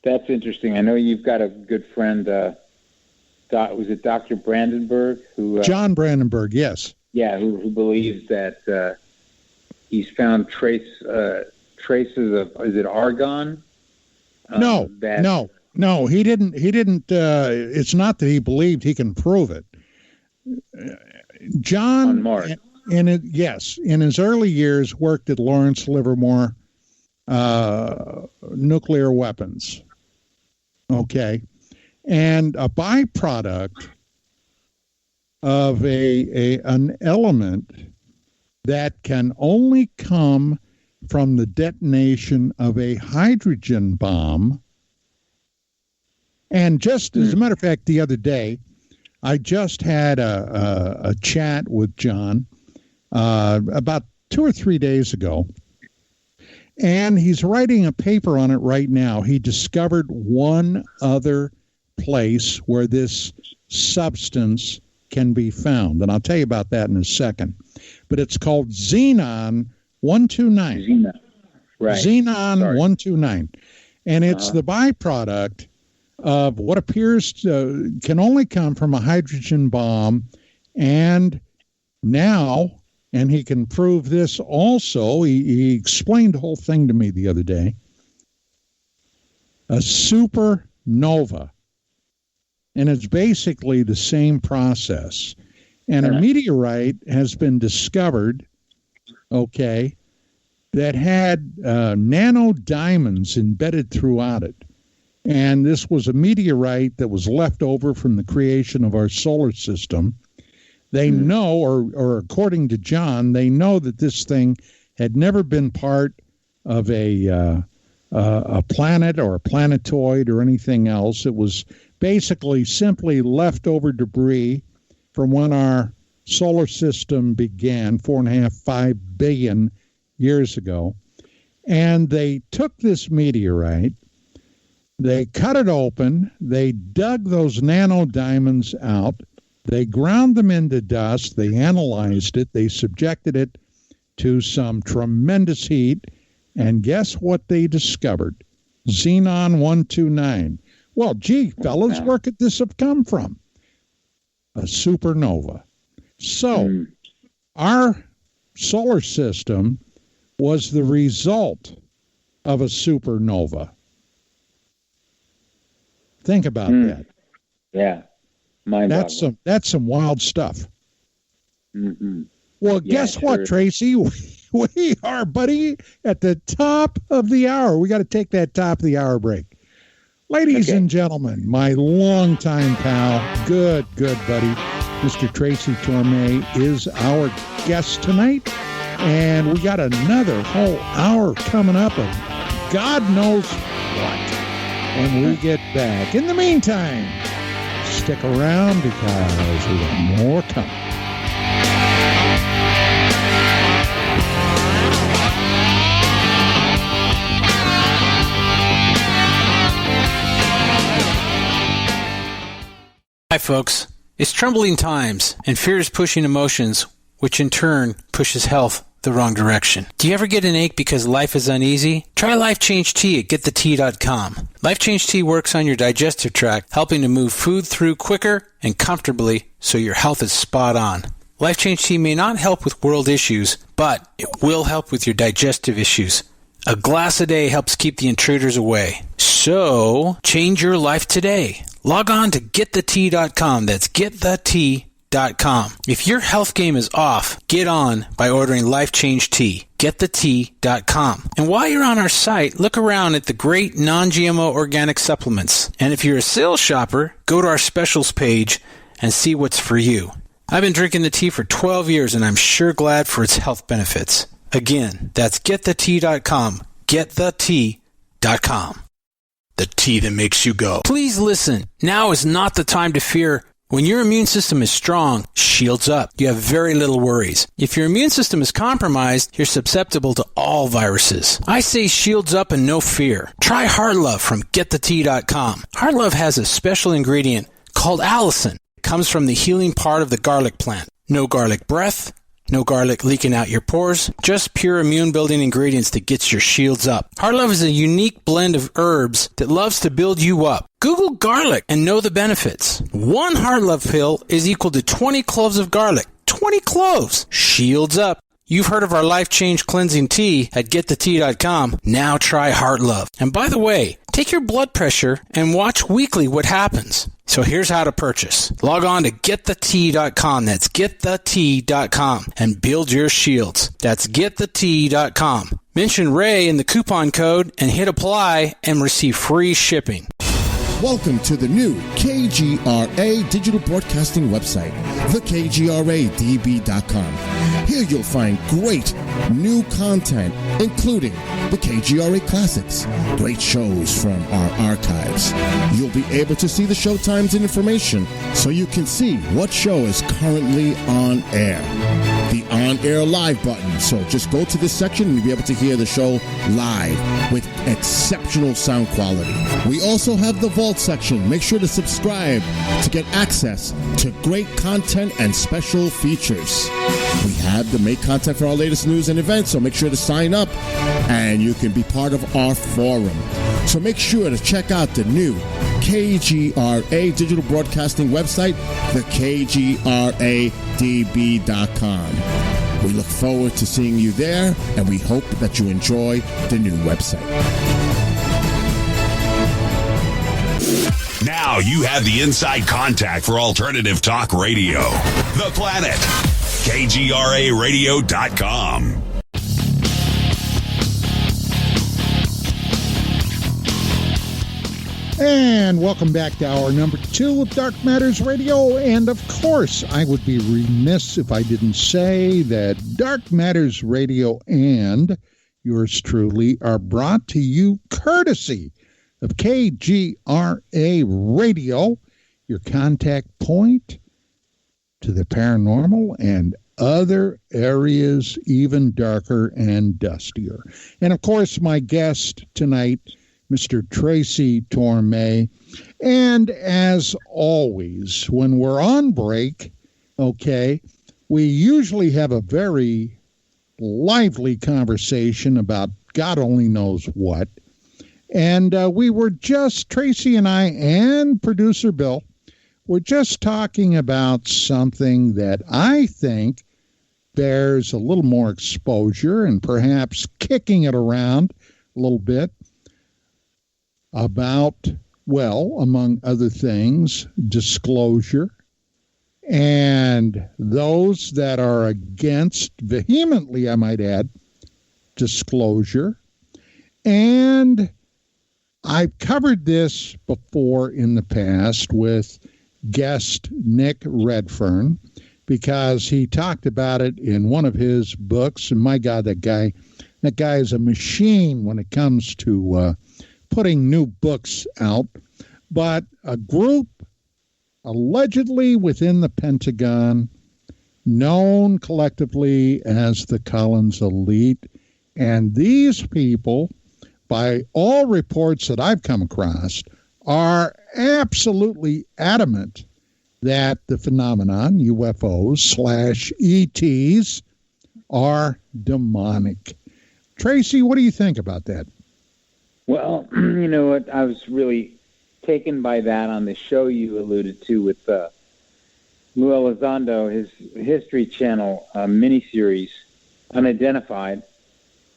That's interesting. I know you've got a good friend, was it Dr. Brandenburg? John Brandenburg, yes. Yeah, who believes that he's found traces of, is it argon? No, he didn't. It's not that he believed, he can prove it. John, on Mars. in his early years, worked at Lawrence Livermore nuclear weapons. Okay, and a byproduct of an element that can only come from the detonation of a hydrogen bomb. And just as a matter of fact, the other day, I just had a chat with John about 2 or 3 days ago, and he's writing a paper on it right now. He discovered one other place where this substance can be found, and I'll tell you about that in a second. But it's called Xenon 129. Xenon, right. Xenon 129. And it's the byproduct of what appears to can only come from a hydrogen bomb. And now, and he can prove this also, he explained the whole thing to me the other day, a supernova. And it's basically the same process. And a meteorite has been discovered, that had nano diamonds embedded throughout it. And this was a meteorite that was left over from the creation of our solar system. They know, or according to John, they know that this thing had never been part of a planet or a planetoid or anything else. It was basically simply leftover debris from when our solar system began 5 billion years ago. And they took this meteorite, they cut it open, they dug those nano diamonds out, they ground them into dust, they analyzed it, they subjected it to some tremendous heat, and guess what they discovered? Xenon 129. Well, gee, fellas, where could this have come from? A supernova. So, our solar system was the result of a supernova. Think about that. Yeah. Mind-boggling. That's some wild stuff. Mm-hmm. Well, guess what, Tracy? We are, buddy, at the top of the hour. We got to take that top of the hour break. Ladies and gentlemen, my longtime pal, good buddy, Mr. Tracy Torme is our guest tonight. And we got another whole hour coming up of God knows what when we get back. In the meantime, stick around because we got more coming. Hi, folks. It's troubling times, and fear is pushing emotions, which in turn pushes health the wrong direction. Do you ever get an ache because life is uneasy? Try Life Change Tea at getthetea.com. Life Change Tea works on your digestive tract, helping to move food through quicker and comfortably so your health is spot on. Life Change Tea may not help with world issues, but it will help with your digestive issues. A glass a day helps keep the intruders away. So, change your life today. Log on to getthetea.com. That's getthetea.com. If your health game is off, get on by ordering Life Change Tea. Getthetea.com. And while you're on our site, look around at the great non-GMO organic supplements. And if you're a sales shopper, go to our specials page and see what's for you. I've been drinking the tea for 12 years, and I'm sure glad for its health benefits. Again, that's getthetea.com. Getthetea.com. The tea that makes you go. Please listen. Now is not the time to fear. When your immune system is strong, shields up. You have very little worries. If your immune system is compromised, you're susceptible to all viruses. I say shields up and no fear. Try Heart Love from getthetea.com. Heart Love has a special ingredient called allicin. It comes from the healing part of the garlic plant. No garlic breath. No garlic leaking out your pores, just pure immune-building ingredients that gets your shields up. Heart Love is a unique blend of herbs that loves to build you up. Google garlic and know the benefits. One Heart Love pill is equal to 20 cloves of garlic. 20 cloves! Shields up. You've heard of our Life Change Cleansing Tea at getthetea.com. Now try Heart Love. And by the way, take your blood pressure and watch weekly what happens. So here's how to purchase. Log on to getthetea.com. That's getthetea.com and build your shields. That's getthetea.com. Mention Ray in the coupon code and hit apply and receive free shipping. Welcome to the new KGRA digital broadcasting website, thekgradb.com. Here you'll find great new content including the KGRA Classics, great shows from our archives. You'll be able to see the show times and information so you can see what show is currently on air. The on-air live button. So just go to this section and you'll be able to hear the show live with exceptional sound quality. We also have the Vault section. Make sure to subscribe to get access to great content and special features. We have the make content for our latest news and events, so make sure to sign up and you can be part of our forum. So make sure to check out the new KGRA digital broadcasting website, the KGRADB.com. We look forward to seeing you there, and we hope that you enjoy the new website. Now you have the inside contact for alternative talk radio. The Planet. KGRARadio.com. And welcome back to hour number 2 of Dark Matters Radio. And of course, I would be remiss if I didn't say that Dark Matters Radio and yours truly are brought to you courtesy of KGRA Radio, your contact point to the paranormal and other areas even darker and dustier. And of course, my guest tonight, Mr. Tracy Torme. And as always, when we're on break, okay, we usually have a very lively conversation about God only knows what. And we were just, Tracy and I and producer Bill, were just talking about something that I think bears a little more exposure and perhaps kicking it around a little bit about, well, among other things, disclosure. And those that are against, vehemently, I might add, disclosure. And I've covered this before in the past with guest Nick Redfern, because he talked about it in one of his books. And my God, that guy is a machine when it comes to putting new books out. But a group allegedly within the Pentagon, known collectively as the Collins Elite, and these people, by all reports that I've come across, are absolutely adamant that the phenomenon, UFOs/ETs, are demonic. Tracy, what do you think about that? Well, you know what? I was really taken by that on the show you alluded to with Lou Elizondo, his History Channel miniseries, Unidentified.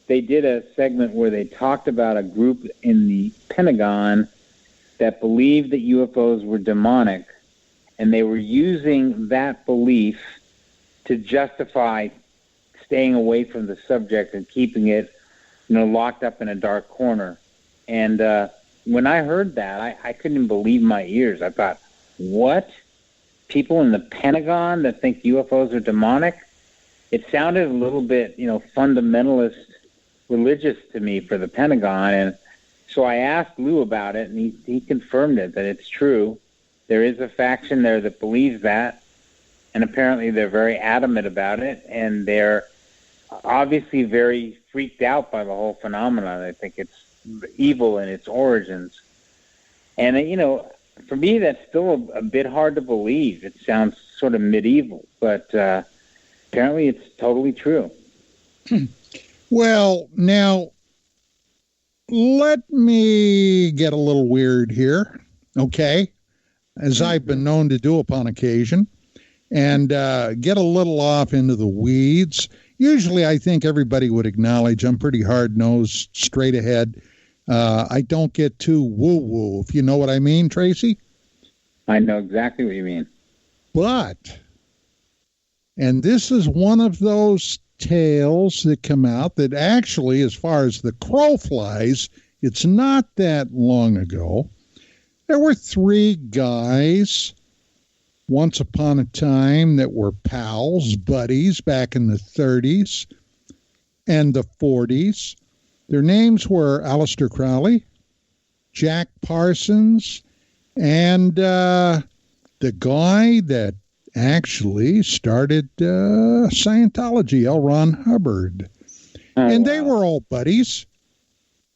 They did a segment where they talked about a group in the Pentagon that believed that UFOs were demonic, and they were using that belief to justify staying away from the subject and keeping it, locked up in a dark corner. And when I heard that, I couldn't believe my ears. I thought, what? People in the Pentagon that think UFOs are demonic? It sounded a little bit, fundamentalist religious to me for the Pentagon. And so I asked Lou about it, and he confirmed it, that it's true. There is a faction there that believes that, and apparently they're very adamant about it, and they're obviously very freaked out by the whole phenomenon. I think it's evil in its origins. And, for me, that's still a bit hard to believe. It sounds sort of medieval, but apparently it's totally true. Well, now, let me get a little weird here, okay, as I've been known to do upon occasion, and get a little off into the weeds. Usually I think everybody would acknowledge I'm pretty hard-nosed, straight ahead. I don't get too woo-woo, if you know what I mean, Tracy? I know exactly what you mean. But, and this is one of those tales that come out that actually, as far as the crow flies, it's not that long ago. There were 3 guys once upon a time that were pals, buddies, back in the 30s. and the 40s. Their names were Aleister Crowley, Jack Parsons, and the guy that actually started Scientology, L. Ron Hubbard. And they were all buddies.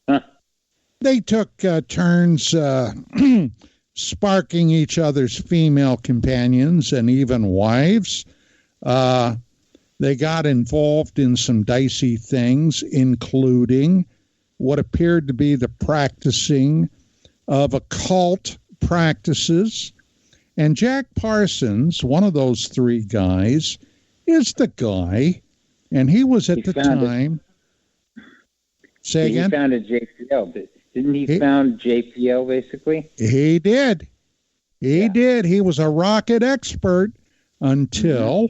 Huh. They took turns sparking each other's female companions and even wives. They got involved in some dicey things, including what appeared to be the practicing of occult practices. And Jack Parsons, one of those three guys, is the guy, and he was at the time. Say again? He founded JPL. Didn't he found JPL, basically? He did. He did. He was a rocket expert until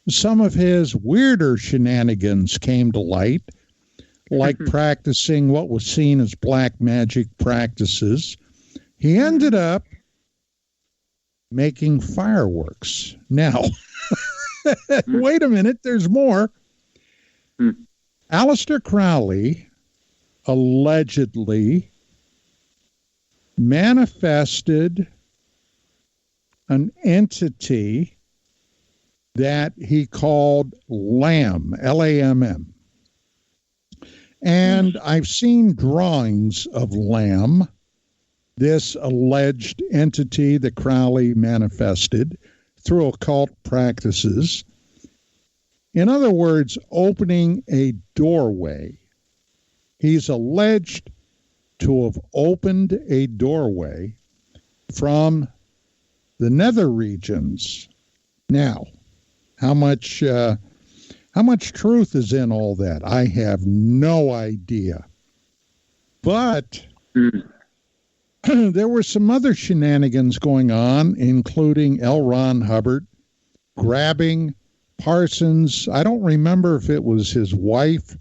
some of his weirder shenanigans came to light, like practicing what was seen as black magic practices. He ended up making fireworks. Now, wait a minute, there's more. Aleister Crowley allegedly manifested an entity that he called LAM, L-A-M-M. And I've seen drawings of LAM, this alleged entity that Crowley manifested through occult practices. In other words, opening a doorway. He's alleged to have opened a doorway from the nether regions. Now, how much truth is in all that? I have no idea. But there were some other shenanigans going on, including L. Ron Hubbard grabbing Parsons. I don't remember if it was his wife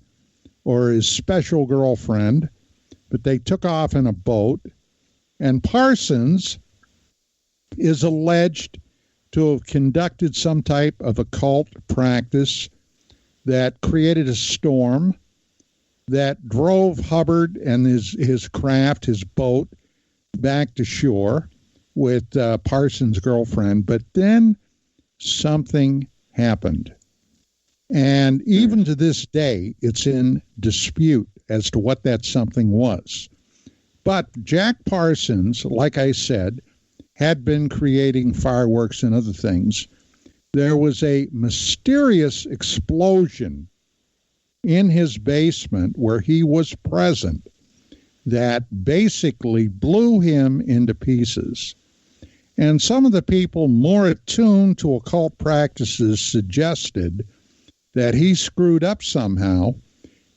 or his special girlfriend, but they took off in a boat. And Parsons is alleged to have conducted some type of occult practice that created a storm that drove Hubbard and his craft, his boat, back to shore with Parsons' girlfriend. But then something happened. And even to this day, it's in dispute as to what that something was. But Jack Parsons, like I said, had been creating fireworks and other things. There was a mysterious explosion in his basement where he was present that basically blew him into pieces. And some of the people more attuned to occult practices suggested that he screwed up somehow,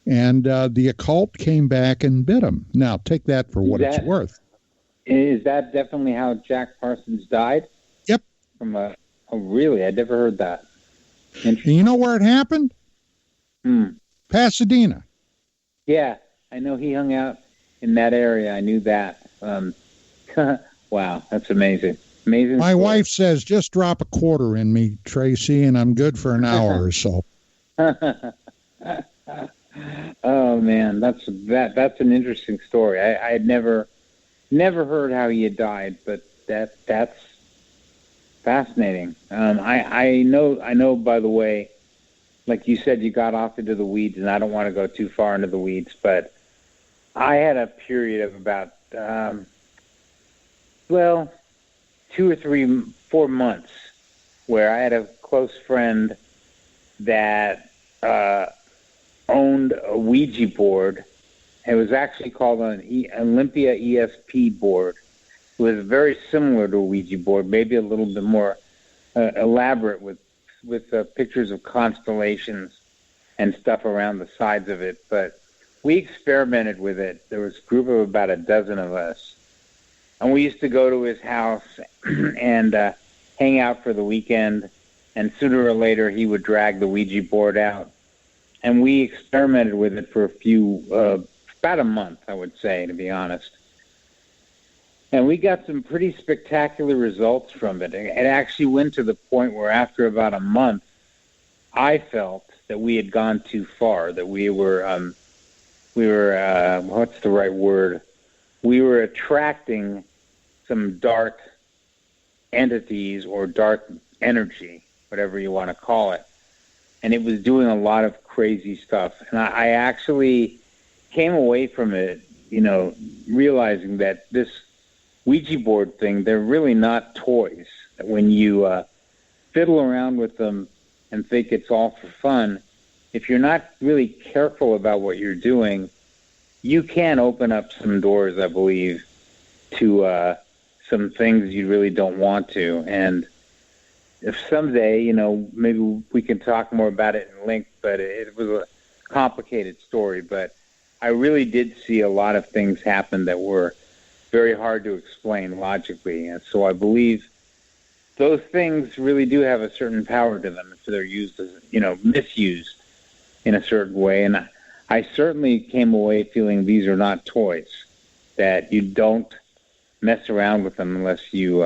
and the occult came back and bit him. Now, take that for what it's worth. Is that definitely how Jack Parsons died? Yep. Oh, really? I never heard that. And you know where it happened? Pasadena. Yeah, I know he hung out in that area. I knew that. Wow, that's amazing. Amazing. My wife says, just drop a quarter in me, Tracy, and I'm good for an hour or so. Oh man, that's an interesting story. I had never heard how he had died, but that's fascinating. I know. By the way, like you said, you got off into the weeds, and I don't want to go too far into the weeds, but I had a period of about 2 or 3, 4 months where I had a close friend that owned a Ouija board. It was actually called an Olympia ESP board. It was very similar to a Ouija board, maybe a little bit more elaborate with pictures of constellations and stuff around the sides of it. But we experimented with it. There was a group of about a dozen of us. And we used to go to his house and hang out for the weekend. And sooner or later, he would drag the Ouija board out. And we experimented with it for about a month, I would say, to be honest. And we got some pretty spectacular results from it. It actually went to the point where after about a month, I felt that we had gone too far, that we were what's the right word? We were attracting some dark entities or dark energy, whatever you want to call it. And it was doing a lot of crazy stuff. And I actually came away from it, realizing that this Ouija board thing, they're really not toys. When you fiddle around with them and think it's all for fun, if you're not really careful about what you're doing, you can open up some doors, I believe, to some things you really don't want to. And if someday, maybe we can talk more about it in length, but it was a complicated story. But I really did see a lot of things happen that were very hard to explain logically. And so I believe those things really do have a certain power to them if they're used as, misused in a certain way. And I certainly came away feeling these are not toys, that you don't mess around with them unless you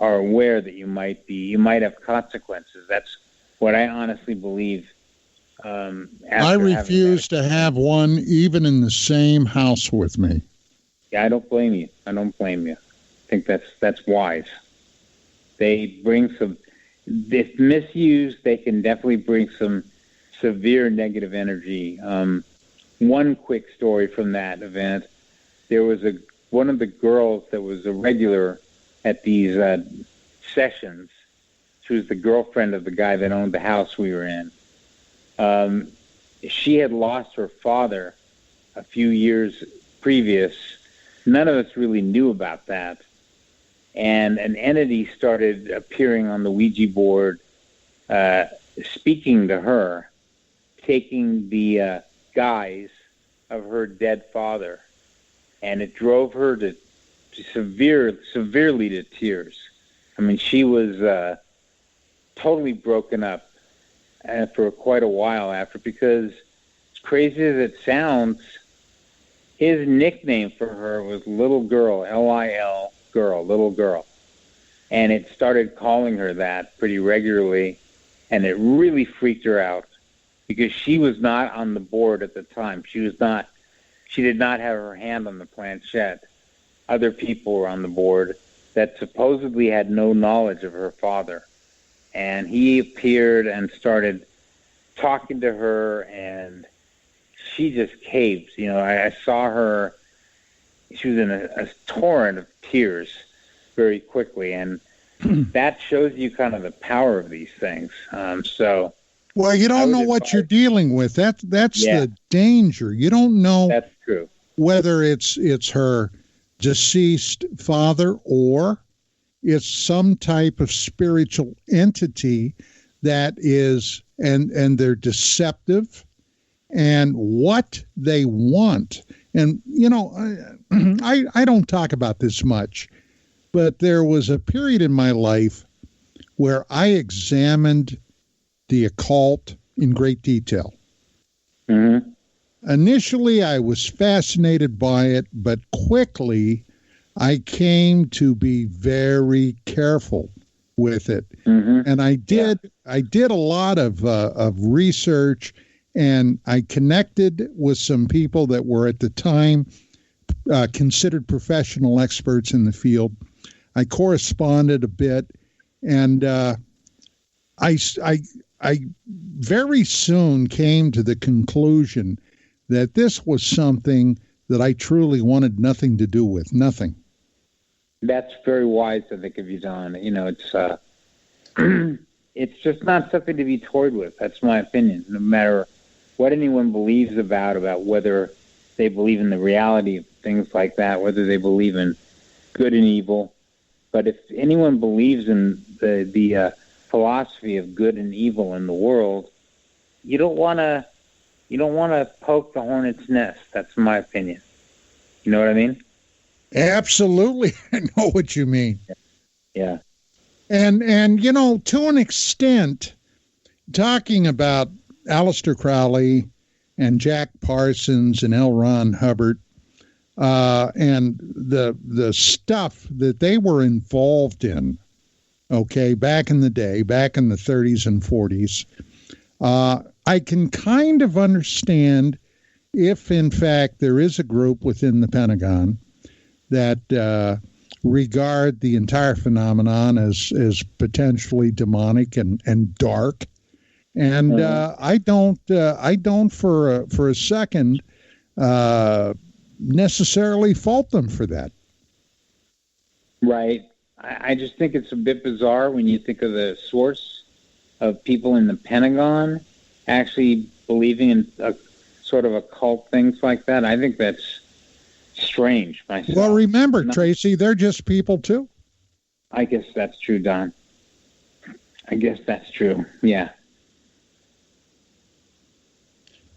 are aware that you might have consequences. That's what I honestly believe. I refuse to have one even in the same house with me. Yeah, I don't blame you. I think that's wise. They bring some, if misused, they can definitely bring some severe negative energy. One quick story from that event, there was one of the girls that was a regular at these sessions. She was the girlfriend of the guy that owned the house we were in. She had lost her father a few years previous. None of us really knew about that. And an entity started appearing on the Ouija board, speaking to her, taking the guise of her dead father. And it drove her to severely to tears. I mean, she was totally broken up for quite a while after, because as crazy as it sounds, his nickname for her was Little Girl, L-I-L, girl, Little Girl. And it started calling her that pretty regularly, and it really freaked her out because she was not on the board at the time. She did not have her hand on the planchette. Other people were on the board that supposedly had no knowledge of her father. And he appeared and started talking to her, and she just caved. I saw her. She was in a torrent of tears very quickly, and that shows you kind of the power of these things. Well, you don't know what you're dealing with. That's the danger. You don't know. That's true. Whether it's her deceased father or it's some type of spiritual entity that is, and they're deceptive, and what they want. And, I don't talk about this much, but there was a period in my life where I examined the occult in great detail. Mm-hmm. Initially, I was fascinated by it, but quickly I came to be very careful with it. Mm-hmm. And I did a lot of research, and I connected with some people that were at the time considered professional experts in the field. I corresponded a bit, and I very soon came to the conclusion that this was something that I truly wanted nothing to do with. Nothing. That's very wise, I think, of you, Don. It's it's just not something to be toyed with. That's my opinion. No matter what anyone believes about whether they believe in the reality of things like that, whether they believe in good and evil. But if anyone believes in the philosophy of good and evil in the world, you don't want to poke the hornet's nest. That's my opinion. You know what I mean? Absolutely. I know what you mean. Yeah. And to an extent, talking about Aleister Crowley and Jack Parsons and L. Ron Hubbard, and the stuff that they were involved in, back in the day, back in the 30s and 40s, I can kind of understand if, in fact, there is a group within the Pentagon that regard the entire phenomenon as potentially demonic and dark. And I don't for a second necessarily fault them for that. Right. I just think it's a bit bizarre when you think of the source of people in the Pentagon actually believing in a sort of occult things like that. I think that's strange myself. Well, remember, Tracy, they're just people too. I guess that's true, Don. I guess that's true. Yeah.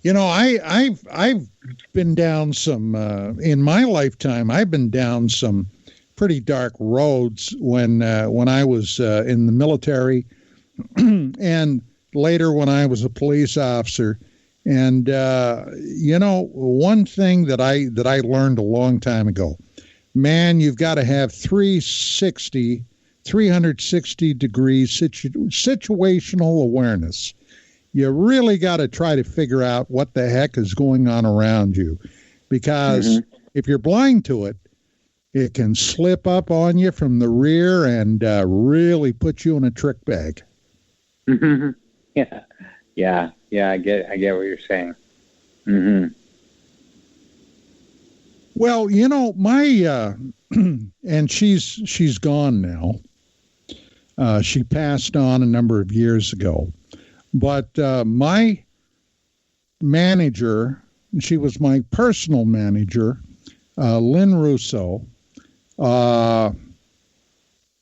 You know, I've been down some in my lifetime. I've been down some pretty dark roads when I was in the military, and later when I was a police officer. And you know, one thing that I learned a long time ago, man, you've got to have 360 degrees situational awareness. You really got to try to figure out what the heck is going on around you, because if you're blind to it, it can slip up on you from the rear and really put you in a trick bag. Yeah. I get what you're saying. Well, you know, my and she's gone now. She passed on a number of years ago. But my manager, she was my personal manager, Lynn Russo,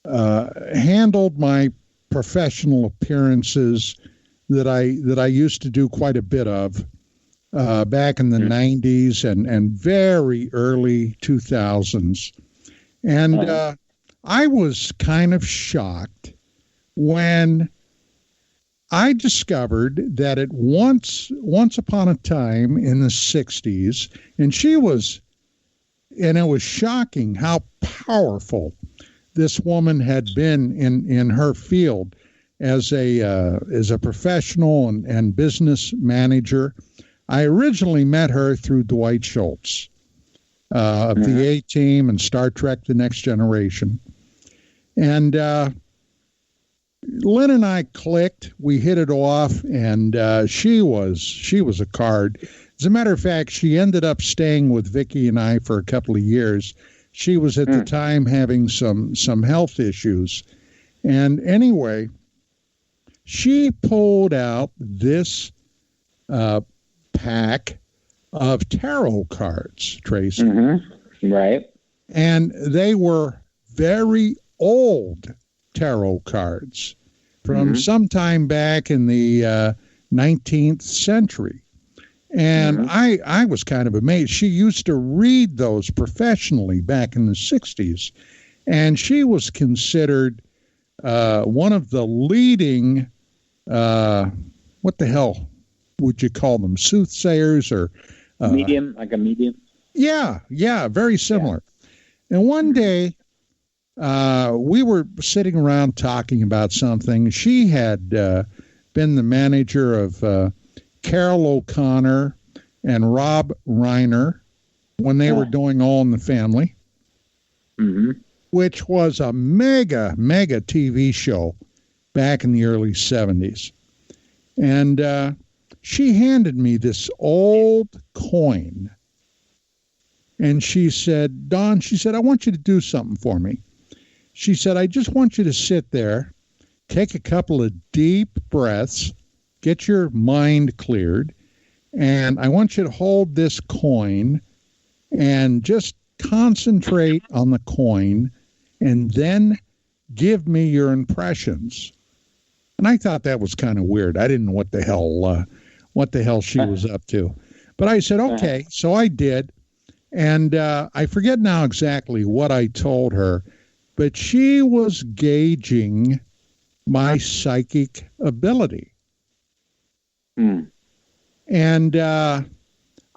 handled my professional appearances that I used to do quite a bit of back in the 90s and very early 2000s. And I was kind of shocked when I discovered that at once upon a time in the 60s, and it was shocking how powerful this woman had been in her field as a professional and business manager. I originally met her through Dwight Schultz of the A-Team and Star Trek: The Next Generation. And Lynn and I clicked. We hit it off, and she was a card. As a matter of fact, she ended up staying with Vicky and I for a couple of years. She was at the time having some health issues. And anyway, she pulled out this pack of tarot cards, Tracy. Right. And they were very old tarot cards from sometime back in the 19th century. And I was kind of amazed. She used to read those professionally back in the 60s. And she was considered one of the leading, what the hell would you call them? Soothsayers or... medium, like a medium? Yeah, very similar. Yeah. And one day, we were sitting around talking about something. She had been the manager of Carol O'Connor and Rob Reiner when they were doing All in the Family, which was a mega TV show back in the early 70s. And she handed me this old coin. And she said, Don, she said, I want you to do something for me. She said, I just want you to sit there, take a couple of deep breaths, get your mind cleared, and I want you to hold this coin and just concentrate on the coin and then give me your impressions. And I thought that was kind of weird. I didn't know what the hell she was up to. But I said, okay. So I did. And I forget now exactly what I told her, but she was gauging my psychic ability. And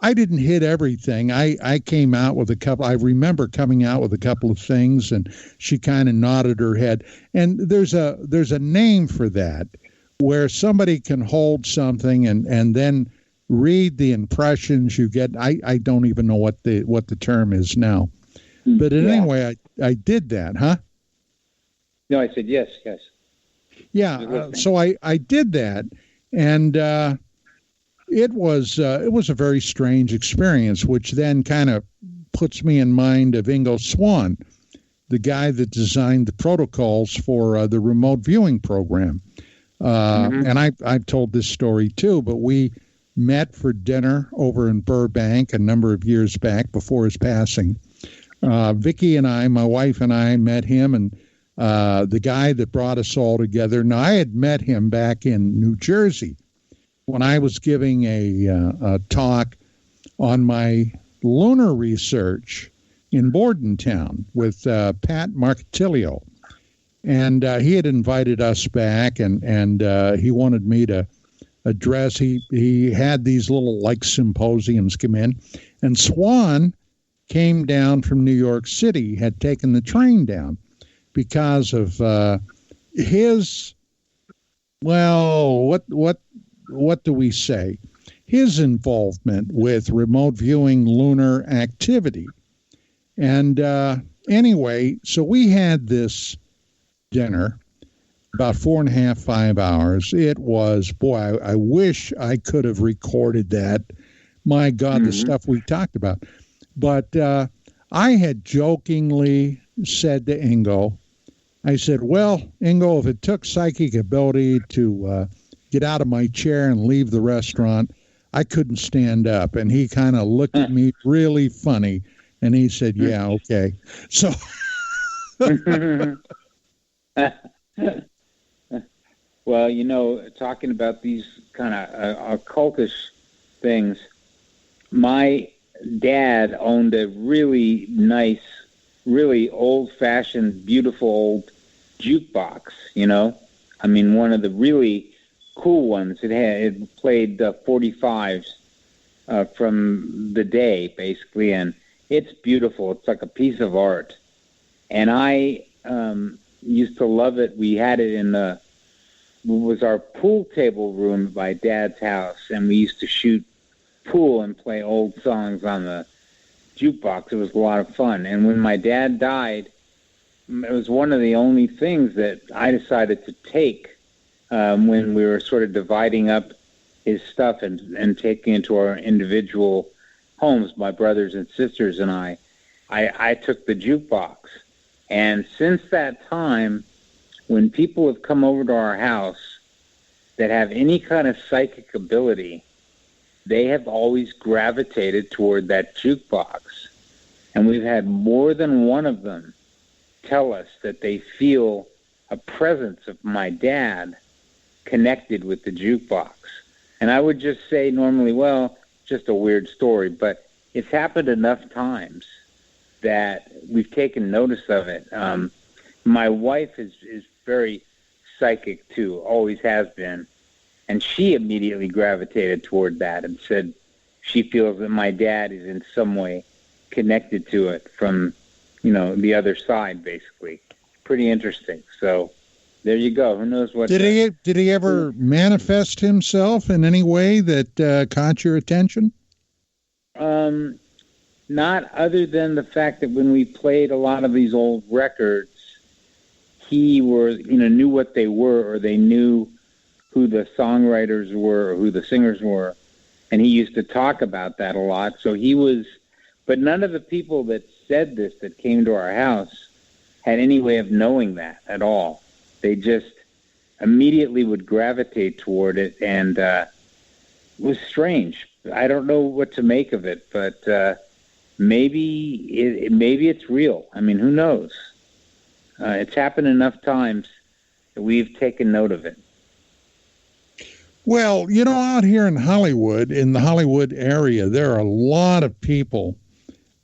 I didn't hit everything. I came out with a couple. I remember coming out with a couple of things, and she kind of nodded her head. And there's a name for that where somebody can hold something and then read the impressions you get. I don't even know what the term is now. But anyway, I did that, huh? No, I said yes. Yeah, so I did that, and it was a very strange experience, which then kind of puts me in mind of Ingo Swann, the guy that designed the protocols for the remote viewing program. And I've told this story too, but we met for dinner over in Burbank a number of years back before his passing. Vicki and I, my wife and I, met him, and the guy that brought us all together. Now, I had met him back in New Jersey when I was giving a talk on my lunar research in Bordentown with Pat Marcatilio. And he had invited us back, and he wanted me to address. He had these little like symposiums come in, and Swann came down from New York City, had taken the train down because of his, well, what do we say? His involvement with remote viewing lunar activity. And anyway, so we had this dinner, about 4.5, 5 hours. It was, boy, I wish I could have recorded that. My God, the stuff we talked about. But I had jokingly said to Ingo, I said, well, Ingo, if it took psychic ability to get out of my chair and leave the restaurant, I couldn't stand up. And he kind of looked at me really funny, and he said, yeah, okay. So... Well, you know, talking about these kind of occultish things, my dad owned a really nice, really old-fashioned, beautiful old jukebox, you know? I mean, one of the really cool ones. It played 45s from the day, basically, and it's beautiful. It's like a piece of art. And I used to love it. We had it in was our pool table room at my dad's house, and we used to shoot pool and play old songs on the jukebox. It was a lot of fun. And when my dad died, it was one of the only things that I decided to take when we were sort of dividing up his stuff and taking it to our individual homes, my brothers and sisters and I took the jukebox. And since that time, when people have come over to our house that have any kind of psychic ability, they have always gravitated toward that jukebox. And we've had more than one of them tell us that they feel a presence of my dad connected with the jukebox. And I would just say normally, well, just a weird story, but it's happened enough times that we've taken notice of it. My wife is very psychic too, always has been, and she immediately gravitated toward that and said she feels that my dad is in some way connected to it from, you know, the other side, basically. Pretty interesting. So there you go. Who knows what? Did he ever manifest himself in any way that caught your attention? Not other than the fact that when we played a lot of these old records, he knew what they were, or they knew who the songwriters were or who the singers were, and he used to talk about that a lot. So he was, but none of the people that said this that came to our house had any way of knowing that at all. They just immediately would gravitate toward it, and it was strange. I don't know what to make of it, but maybe it's real. I mean, who knows? It's happened enough times that we've taken note of it. Well, you know, out here in Hollywood, in the Hollywood area, there are a lot of people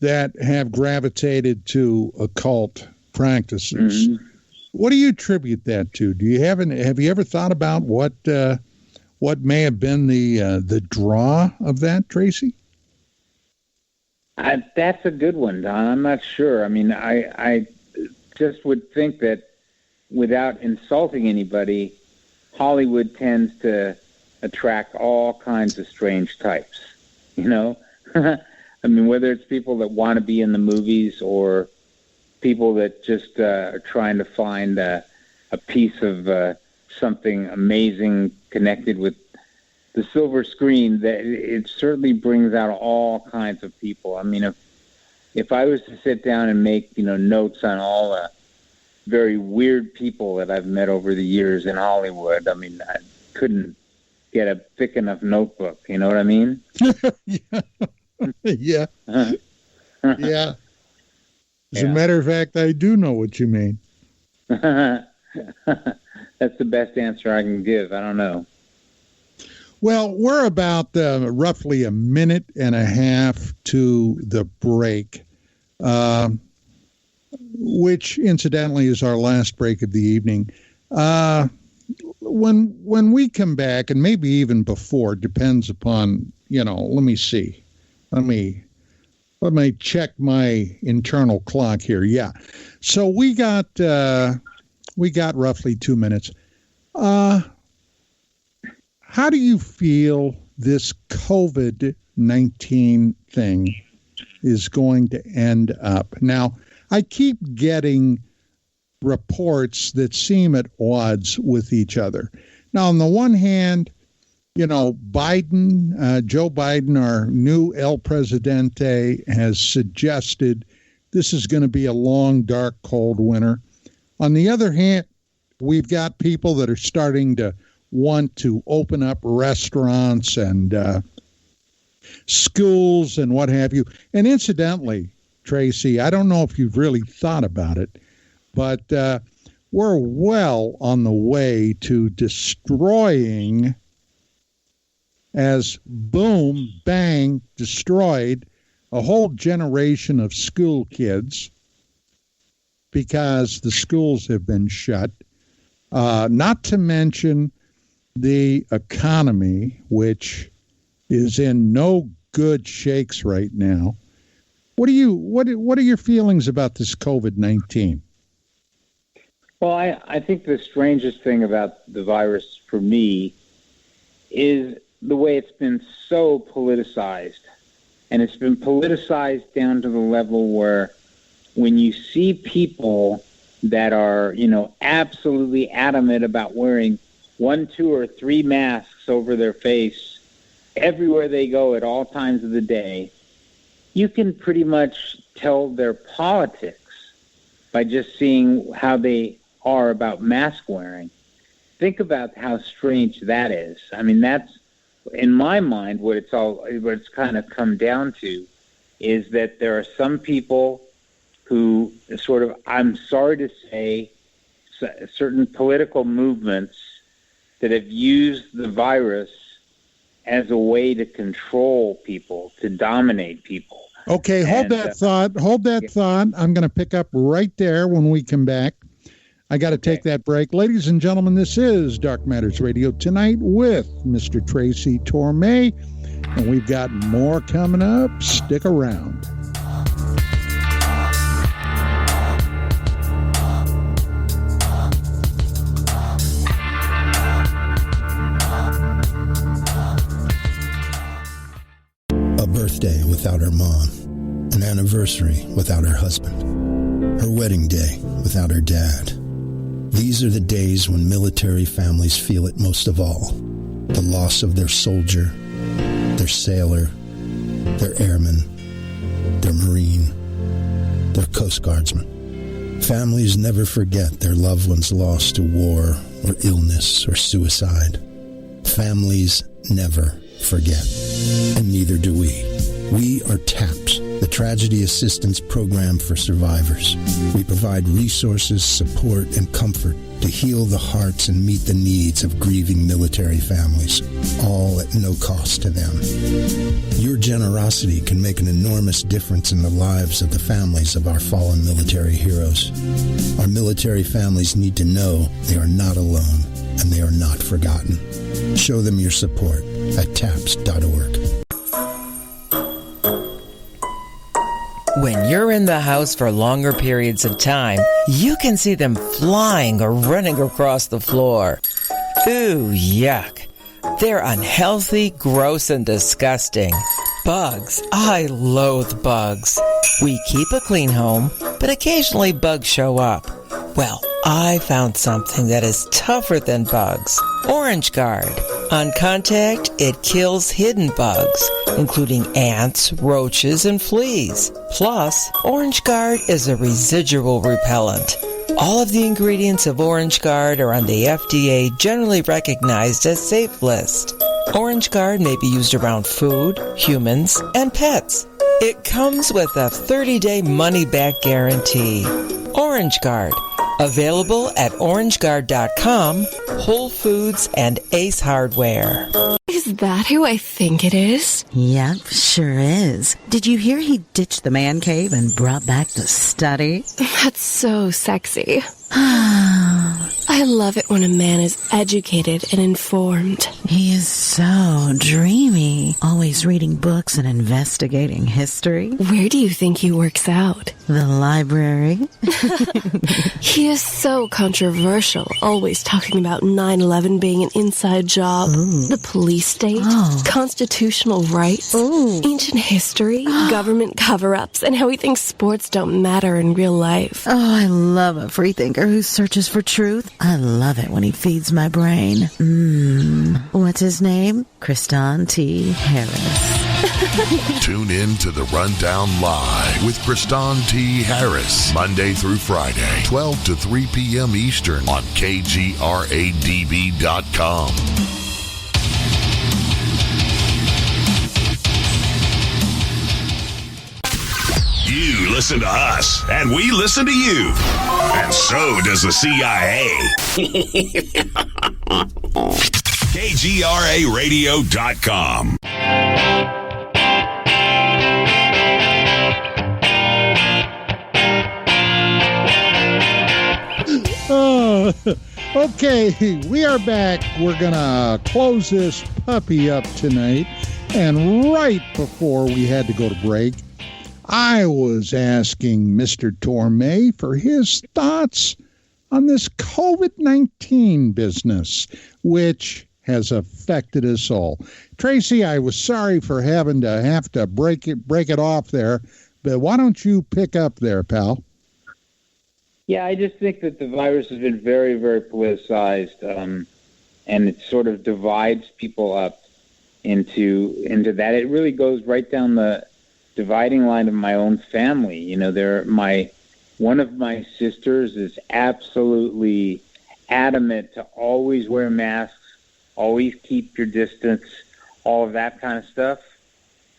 that have gravitated to occult practices. Mm-hmm. What do you attribute that to? Have you ever thought about what may have been the draw of that, Tracy? That's a good one, Don. I'm not sure. I mean, I just would think that, without insulting anybody, Hollywood tends to attract all kinds of strange types, you know? I mean, whether it's people that want to be in the movies or people that just are trying to find a piece of something amazing connected with the silver screen, that it certainly brings out all kinds of people. I mean, if I was to sit down and make, notes on all the very weird people that I've met over the years in Hollywood, I mean, I couldn't get a thick enough notebook. You know what I mean? Yeah. Yeah. As a matter of fact, I do know what you mean. That's the best answer I can give. I don't know. Well, we're about roughly a minute and a half to the break, which incidentally is our last break of the evening. When we come back, and maybe even before, depends upon, let me see. Let me check my internal clock here. Yeah. So we got roughly 2 minutes. How do you feel this COVID-19 thing is going to end up? Now, I keep getting reports that seem at odds with each other. Now, on the one hand, Biden, Joe Biden, our new El Presidente, has suggested this is going to be a long, dark, cold winter. On the other hand, we've got people that are starting to want to open up restaurants and schools and what have you. And incidentally, Tracy, I don't know if you've really thought about it, but we're well on the way to destroying, as boom, bang, destroyed a whole generation of school kids because the schools have been shut. Not to mention the economy, which is in no good shakes right now. What are your feelings about this COVID-19? Well, I think the strangest thing about the virus for me is the way it's been so politicized. And it's been politicized down to the level where when you see people that are, absolutely adamant about wearing 1, 2, or 3 masks over their face everywhere they go at all times of the day, you can pretty much tell their politics by just seeing how they are about mask wearing. Think about how strange that is. I mean, that's, in my mind, what it's kind of come down to is that there are some people who sort of, I'm sorry to say, certain political movements that have used the virus as a way to control people, to dominate people. Okay, hold that thought. I'm going to pick up right there when we come back. I got to take that break. Ladies and gentlemen, this is Dark Matters Radio tonight with Mr. Tracy Torme, and we've got more coming up. Stick around. A birthday without her mom, an anniversary without her husband, her wedding day without her dad. These are the days when military families feel it most of all. The loss of their soldier, their sailor, their airman, their Marine, their Coast Guardsman. Families never forget their loved ones lost to war or illness or suicide. Families never forget, and neither do we. We are TAPS, the Tragedy Assistance Program for Survivors. We provide resources, support, and comfort to heal the hearts and meet the needs of grieving military families, all at no cost to them. Your generosity can make an enormous difference in the lives of the families of our fallen military heroes. Our military families need to know they are not alone and they are not forgotten. Show them your support at TAPS.org. When you're in the house for longer periods of time, you can see them flying or running across the floor. Ooh, yuck. They're unhealthy, gross, and disgusting. Bugs. I loathe bugs. We keep a clean home, but occasionally bugs show up. Well, I found something that is tougher than bugs. Orange Guard. On contact, it kills hidden bugs, including ants, roaches, and fleas. Plus, Orange Guard is a residual repellent. All of the ingredients of Orange Guard are on the FDA generally recognized as safe list. Orange Guard may be used around food, humans, and pets. It comes with a 30-day money-back guarantee. Orange Guard. Available at orangeguard.com, Whole Foods, and Ace Hardware. Is that who I think it is? Yep, sure is. Did you hear he ditched the man cave and brought back the study? That's so sexy. I love it when a man is educated and informed. He is so dreamy, always reading books and investigating history. Where do you think he works out? The library. He is so controversial, always talking about 9/11 being an inside job, the police state, constitutional rights, ancient history, government cover-ups, and how he thinks sports don't matter in real life. Oh, I love a freethinker who searches for truth. I love it when he feeds my brain. What's his name? Kristan T. Harris. Tune in to The Rundown Live with Kristan T. Harris, Monday through Friday, 12 to 3 p.m. Eastern on KGRADB.com. You listen to us, and we listen to you. And so does the CIA. KGRARadio.com. Okay, we are back. We're going to close this puppy up tonight. And right before we had to go to break, I was asking Mr. Tormé for his thoughts on this COVID-19 business, which has affected us all. Tracy, I was sorry for having to break it off there, but why don't you pick up there, pal? Yeah, I just think that the virus has been very, very politicized, and it sort of divides people up into that. It really goes right down the dividing line of my own family. You know, one of my sisters is absolutely adamant to always wear masks, always keep your distance, all of that kind of stuff.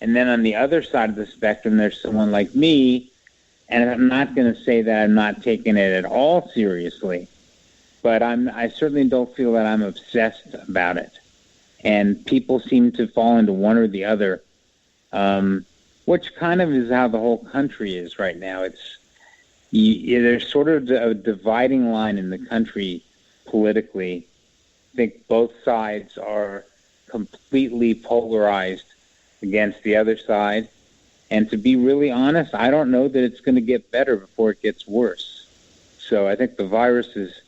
And then on the other side of the spectrum, there's someone like me. And I'm not going to say that I'm not taking it at all seriously, but I certainly don't feel that I'm obsessed about it. And people seem to fall into one or the other, which kind of is how the whole country is right now. There's sort of a dividing line in the country politically. I think both sides are completely polarized against the other side. And to be really honest, I don't know that it's going to get better before it gets worse. So I think the virus is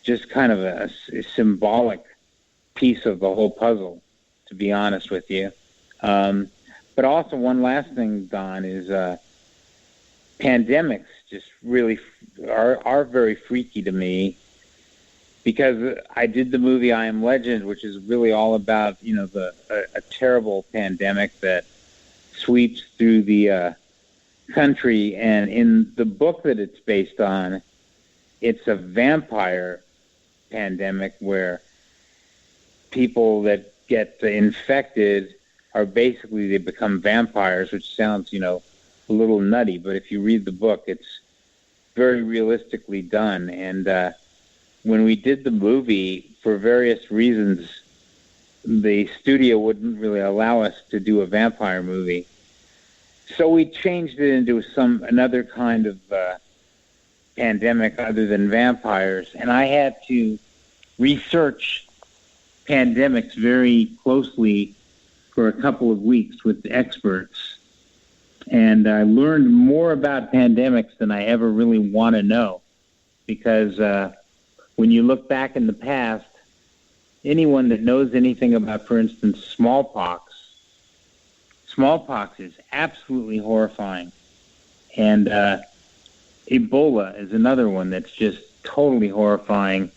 just kind of a symbolic piece of the whole puzzle, to be honest with you. But also one last thing, Don, is pandemics just really are very freaky to me, because I did the movie I Am Legend, which is really all about, a terrible pandemic that sweeps through the country. And in the book that it's based on, it's a vampire pandemic where people that get infected are basically, they become vampires, which sounds, a little nutty. But if you read the book, it's very realistically done. And when we did the movie, for various reasons, the studio wouldn't really allow us to do a vampire movie. So we changed it into another kind of pandemic other than vampires. And I had to research pandemics very closely for a couple of weeks with experts. And I learned more about pandemics than I ever really want to know. Because when you look back in the past, anyone that knows anything about, for instance, smallpox is absolutely horrifying. And Ebola is another one that's just totally horrifying.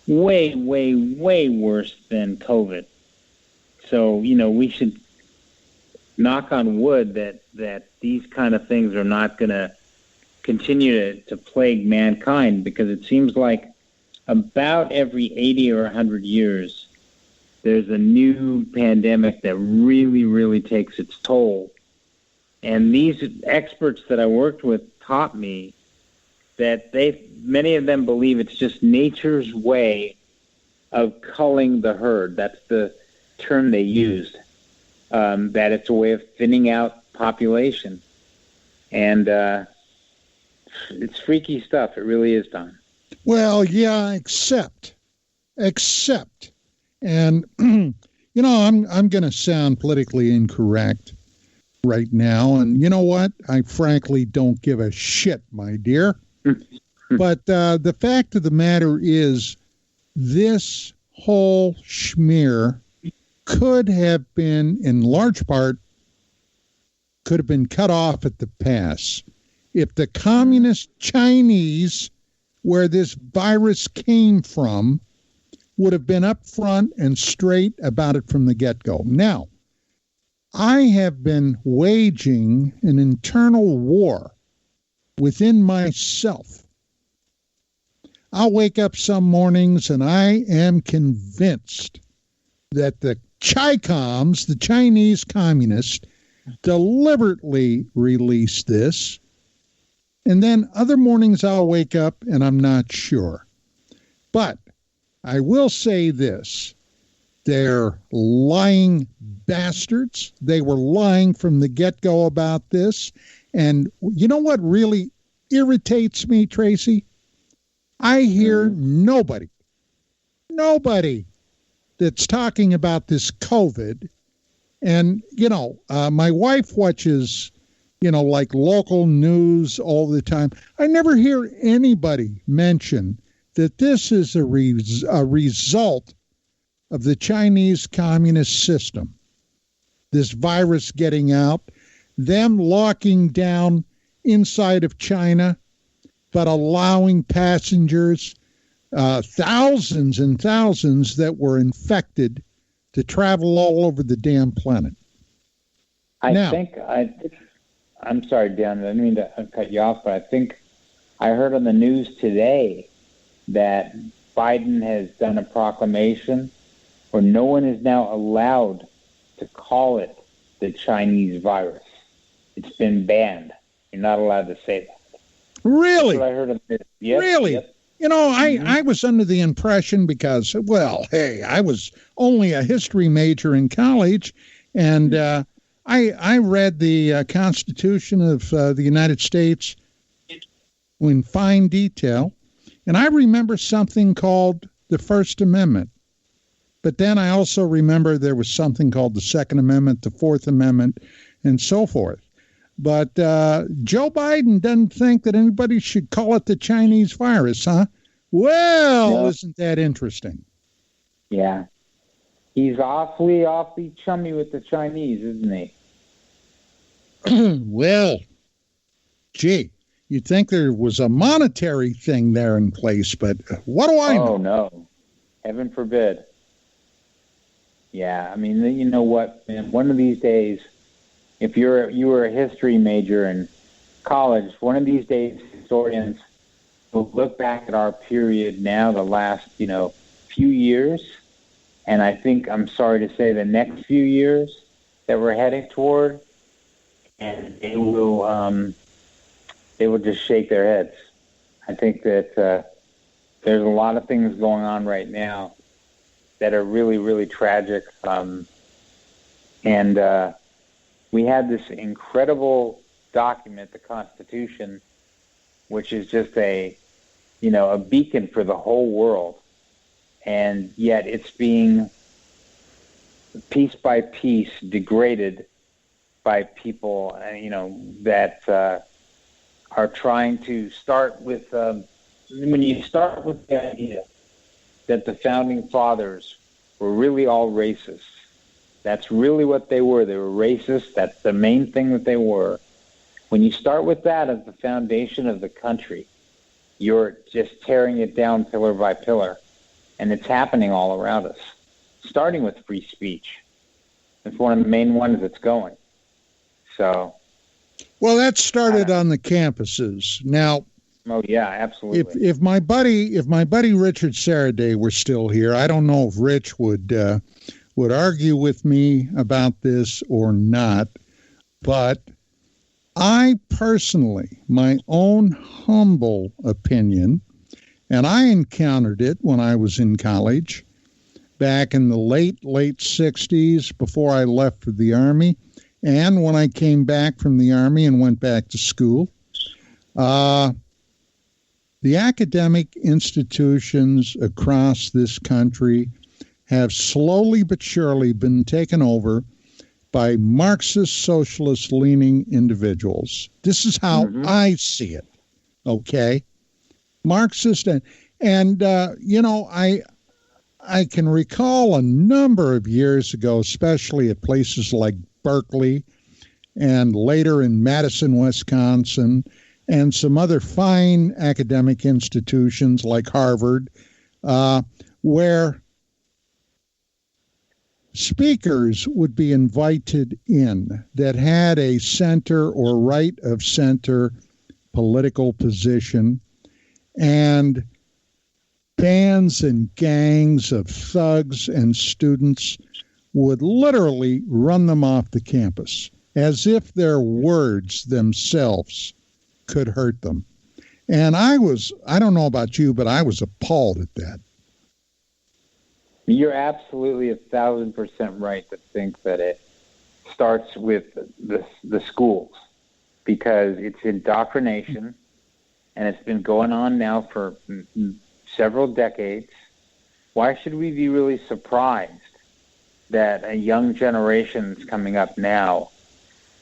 Way, way, way worse than COVID. So, we should knock on wood that these kind of things are not going to continue to plague mankind, because it seems like about every 80 or 100 years, there's a new pandemic that really, really takes its toll. And these experts that I worked with taught me that many of them believe it's just nature's way of culling the herd. That's the term they used, that it's a way of thinning out population. And it's freaky stuff. It really is, Don. Well, yeah, except, and I'm going to sound politically incorrect right now, and you know what? I frankly don't give a shit, my dear. But the fact of the matter is, this whole schmear could have been, in large part, could have been cut off at the pass if the communist Chinese, where this virus came from, would have been upfront and straight about it from the get-go. Now, I have been waging an internal war within myself. I'll wake up some mornings and I am convinced that the Chi-Coms, the Chinese communists, deliberately released this. And then other mornings I'll wake up and I'm not sure. But I will say this. They're lying bastards. They were lying from the get-go about this. And you know what really irritates me, Tracy? I hear nobody that's talking about this COVID. And, my wife watches, like local news all the time. I never hear anybody mention that this is a result of the Chinese communist system. This virus getting out, them locking down inside of China, but allowing passengers, thousands and thousands that were infected, to travel all over the damn planet. I'm sorry, Dan, I didn't mean to cut you off, but I think I heard on the news today that Biden has done a proclamation where no one is now allowed to call it the Chinese virus. It's been banned. You're not allowed to say that. Really? That's what I heard of this. Yep, really? Yep. I was under the impression because, I was only a history major in college, and I read the Constitution of the United States in fine detail, and I remember something called the First Amendment. But then I also remember there was something called the Second Amendment, the Fourth Amendment, and so forth. But Joe Biden doesn't think that anybody should call it the Chinese virus, huh? Well, isn't that interesting? Yeah. He's awfully chummy with the Chinese, isn't he? Well, gee, you'd think there was a monetary thing there in place, but what do I know? Oh, no. Heaven forbid. Yeah, I mean, you know what, man? One of these days, if you were a history major in college, one of these days historians will look back at our period now, the last, few years, and I think, I'm sorry to say, the next few years that we're heading toward, and they will just shake their heads. I think that there's a lot of things going on right now that are really, really tragic, and we had this incredible document, the Constitution, which is just a beacon for the whole world. And yet it's being piece by piece degraded by people, that are trying to start with, when you start with the idea that the founding fathers were really all racist. That's really what they were. They were racist. That's the main thing that they were. When you start with that as the foundation of the country, you're just tearing it down pillar by pillar. And it's happening all around us, starting with free speech. It's one of the main ones that's going. So, well, that started on the campuses. Now, oh yeah, absolutely. If my buddy Richard Saraday were still here, I don't know if Rich would argue with me about this or not, but I personally, my own humble opinion, and I encountered it when I was in college back in the late 60s before I left for the Army, and when I came back from the Army and went back to school. The academic institutions across this country have slowly but surely been taken over by Marxist, socialist-leaning individuals. This is how I see it, okay? Marxist, and I can recall a number of years ago, especially at places like Berkeley and later in Madison, Wisconsin, and some other fine academic institutions like Harvard, where speakers would be invited in that had a center or right of center political position, and bands and gangs of thugs and students would literally run them off the campus as if their words themselves could hurt them. And I don't know about you, but I was appalled at that. You're absolutely 1,000% right to think that it starts with the schools, because it's indoctrination, and it's been going on now for several decades. Why should we be really surprised that a young generation that's coming up now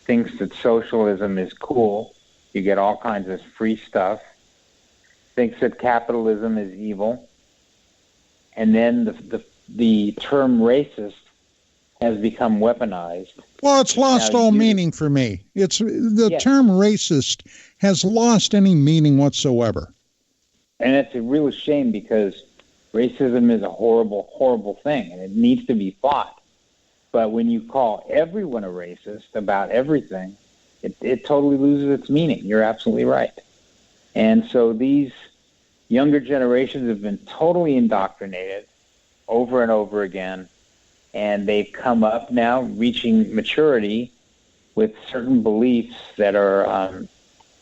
thinks that socialism is cool? You get all kinds of free stuff. Thinks that capitalism is evil. And then the term racist has become weaponized. Well, it's lost all meaning for me. The term racist has lost any meaning whatsoever. And it's a real shame, because racism is a horrible, horrible thing, and it needs to be fought. But when you call everyone a racist about everything, it totally loses its meaning. You're absolutely right. And so these younger generations have been totally indoctrinated over and over again, and they've come up now reaching maturity with certain beliefs that are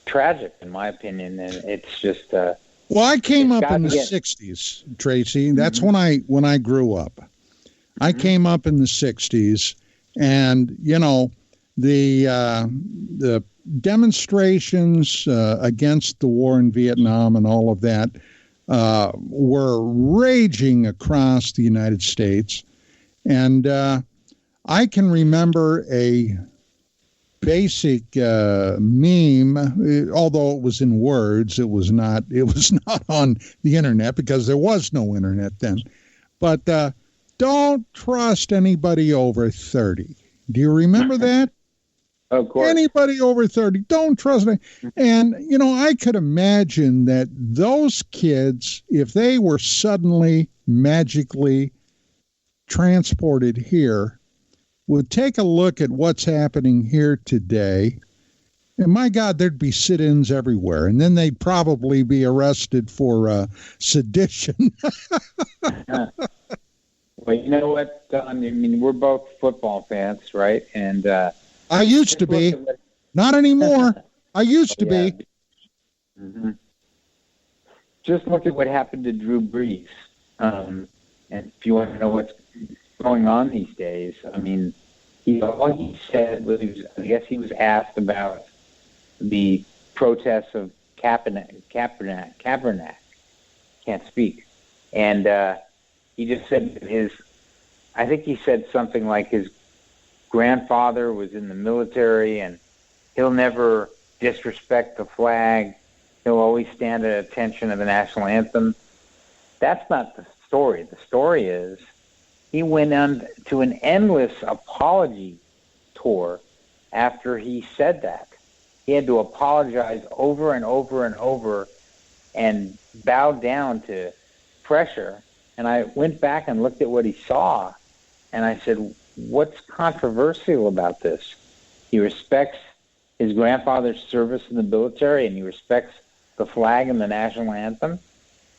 tragic, in my opinion. And it's just... well, I came up in the 60s, Tracy. That's when I grew up. I came up in the 60s, and, the demonstrations against the war in Vietnam and all of that were raging across the United States. And I can remember a basic meme, although it was in words. It was not on the internet, because there was no internet then. But don't trust anybody over 30. Do you remember that? Of course. Anybody over 30, don't trust them. And, I could imagine that those kids, if they were suddenly, magically transported here, would take a look at what's happening here today. And my God, there'd be sit-ins everywhere. And then they'd probably be arrested for sedition. Well, you know what, Don? I mean, we're both football fans, right? And I used to be. Not anymore. I used to be. Mm-hmm. Just look at what happened to Drew Brees. And if you want to know what's going on these days, I mean, all he said was, I guess he was asked about the protests of Kaepernick. Can't speak. And he just said I think he said something like his grandfather was in the military and he'll never disrespect the flag. He'll always stand at attention of the national anthem. That's not the story. The story is he went on to an endless apology tour after he said that. He had to apologize over and over and over and bow down to pressure. And I went back and looked at what he saw, and I said, what's controversial about this? He respects his grandfather's service in the military, and he respects the flag and the national anthem.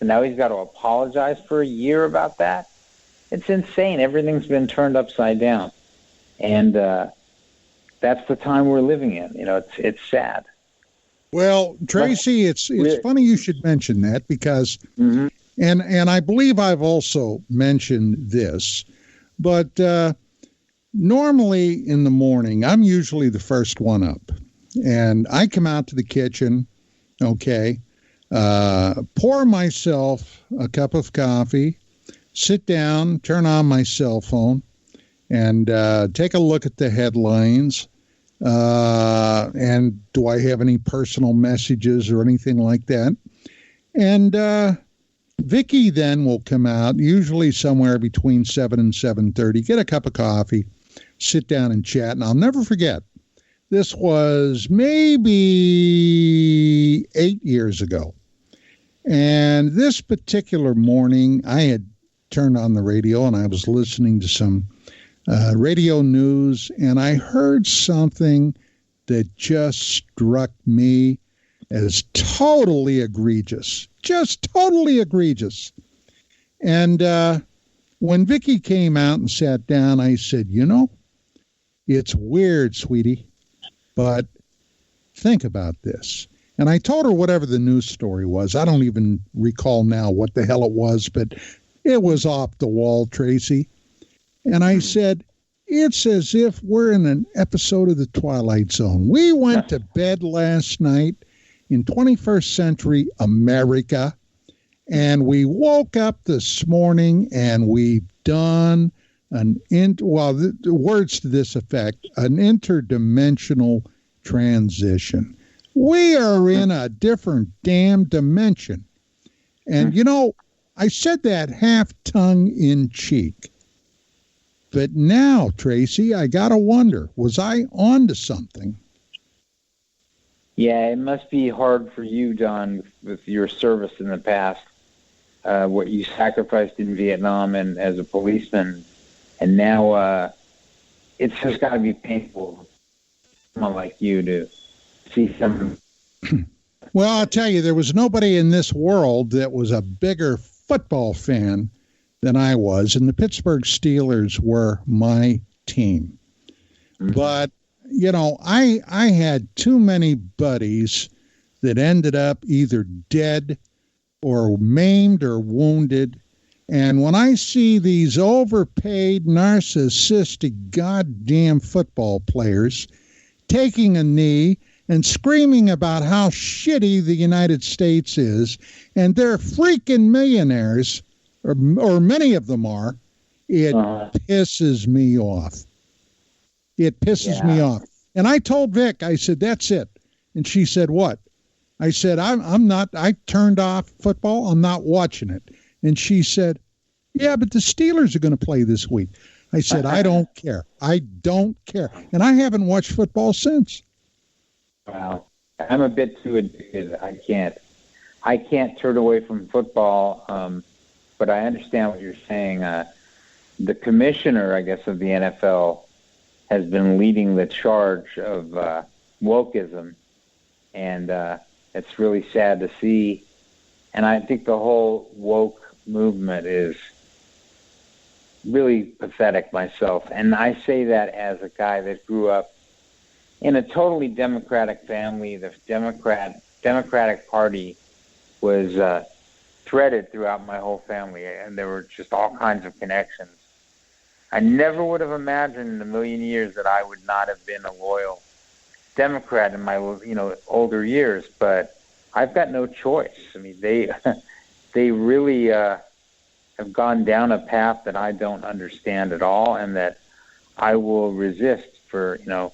And now he's got to apologize for a year about that? It's insane. Everything's been turned upside down. And that's the time we're living in. It's sad. Well, Tracy, it's funny you should mention that because, and I believe I've also mentioned this, but normally in the morning, I'm usually the first one up. And I come out to the kitchen, pour myself a cup of coffee, sit down, turn on my cell phone, and take a look at the headlines. And do I have any personal messages or anything like that? And Vicky then will come out, usually somewhere between 7 and 7:30, get a cup of coffee, sit down and chat. And I'll never forget, this was maybe 8 years ago. And this particular morning, I had turned on the radio and I was listening to some radio news, and I heard something that just struck me as totally egregious, just totally egregious. And when Vicky came out and sat down, I said, it's weird, sweetie, but think about this. And I told her whatever the news story was. I don't even recall now what the hell it was, but it was off the wall, Tracy. And I said, it's as if we're in an episode of The Twilight Zone. We went to bed last night in 21st century America, and we woke up this morning and we've done the words to this effect, an interdimensional transition. We are in a different damn dimension. And, I said that half tongue in cheek. But now, Tracy, I got to wonder, was I on to something? Yeah, it must be hard for you, John, with your service in the past, what you sacrificed in Vietnam and as a policeman. And now it's just got to be painful for someone like you to see some. Well, I'll tell you, there was nobody in this world that was a bigger football fan than I was, and the Pittsburgh Steelers were my team. But, I had too many buddies that ended up either dead or maimed or wounded. And when I see these overpaid, narcissistic, goddamn football players taking a knee and screaming about how shitty the United States is, and they're freaking millionaires, or many of them are, it pisses me off. It pisses me off. And I told Vic, I said, that's it. And she said, what? I said, I turned off football. I'm not watching it. And she said, yeah, but the Steelers are going to play this week. I said, I don't care. I don't care. And I haven't watched football since. Wow. I'm a bit too addicted. I can't turn away from football. But I understand what you're saying. The commissioner, I guess, of the NFL has been leading the charge of wokeism, and it's really sad to see. And I think the whole woke movement is really pathetic myself. And I say that as a guy that grew up in a totally Democratic family. The Democratic Party was threaded throughout my whole family, and there were just all kinds of connections. I never would have imagined in a million years that I would not have been a loyal Democrat in my older years, but I've got no choice. I mean, they really have gone down a path that I don't understand at all, and that I will resist for in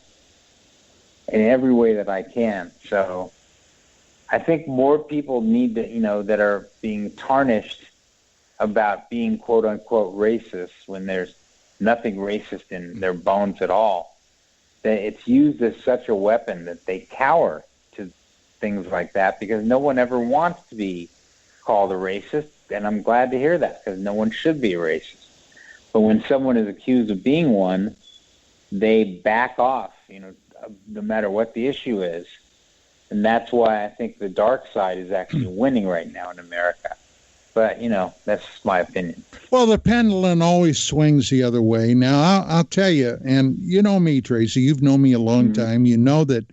every way that I can. So I think more people need to, that are being tarnished about being quote-unquote racist when there's nothing racist in their bones at all, that it's used as such a weapon that they cower to things like that because no one ever wants to be called a racist, and I'm glad to hear that because no one should be a racist. But when someone is accused of being one, they back off, no matter what the issue is. And that's why I think the dark side is actually winning right now in America. But, that's just my opinion. Well, the pendulum always swings the other way. Now, I'll tell you, and you know me, Tracy, you've known me a long time. You know that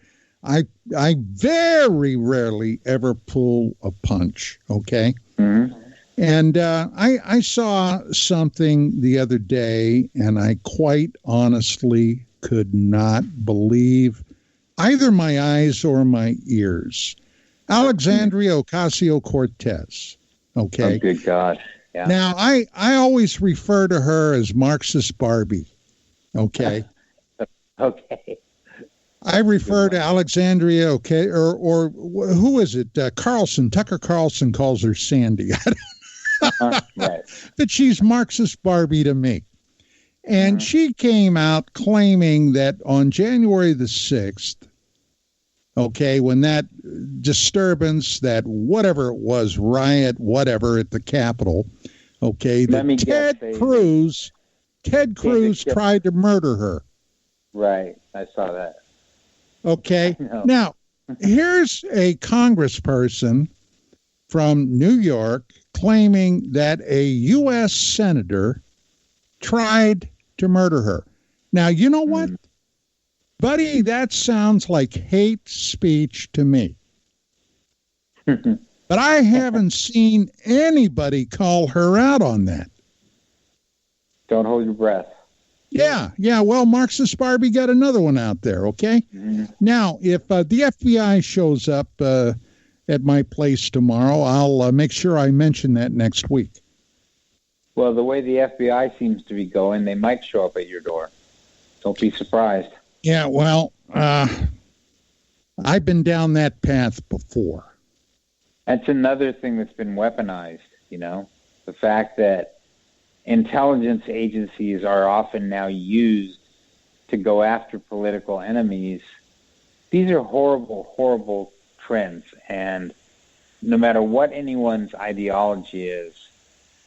I very rarely ever pull a punch, okay? Mm-hmm. And I saw something the other day, and I quite honestly could not believe either my eyes or my ears. Alexandria Ocasio-Cortez. Okay. Oh, good God. Yeah. Now, I always refer to her as Marxist Barbie. Okay. Okay. I refer to Alexandria, okay, or who is it? Carlson. Tucker Carlson calls her Sandy. Right. But she's Marxist Barbie to me. And she came out claiming that on January the 6th, okay, when that disturbance, that whatever it was, riot, whatever at the Capitol, okay, that Ted Cruz tried to murder her. Right. I saw that. Okay. Now, here's a congressperson from New York claiming that a U.S. senator tried to murder her. Now, you know what? Buddy, that sounds like hate speech to me. But I haven't seen anybody call her out on that. Don't hold your breath. Yeah. Well, Marxist Barbie got another one out there, okay? Now, if the FBI shows up at my place tomorrow, I'll make sure I mention that next week. Well, the way the FBI seems to be going, they might show up at your door. Don't be surprised. Yeah, well, I've been down that path before. That's another thing that's been weaponized, the fact that intelligence agencies are often now used to go after political enemies. These are horrible, horrible trends. And no matter what anyone's ideology is,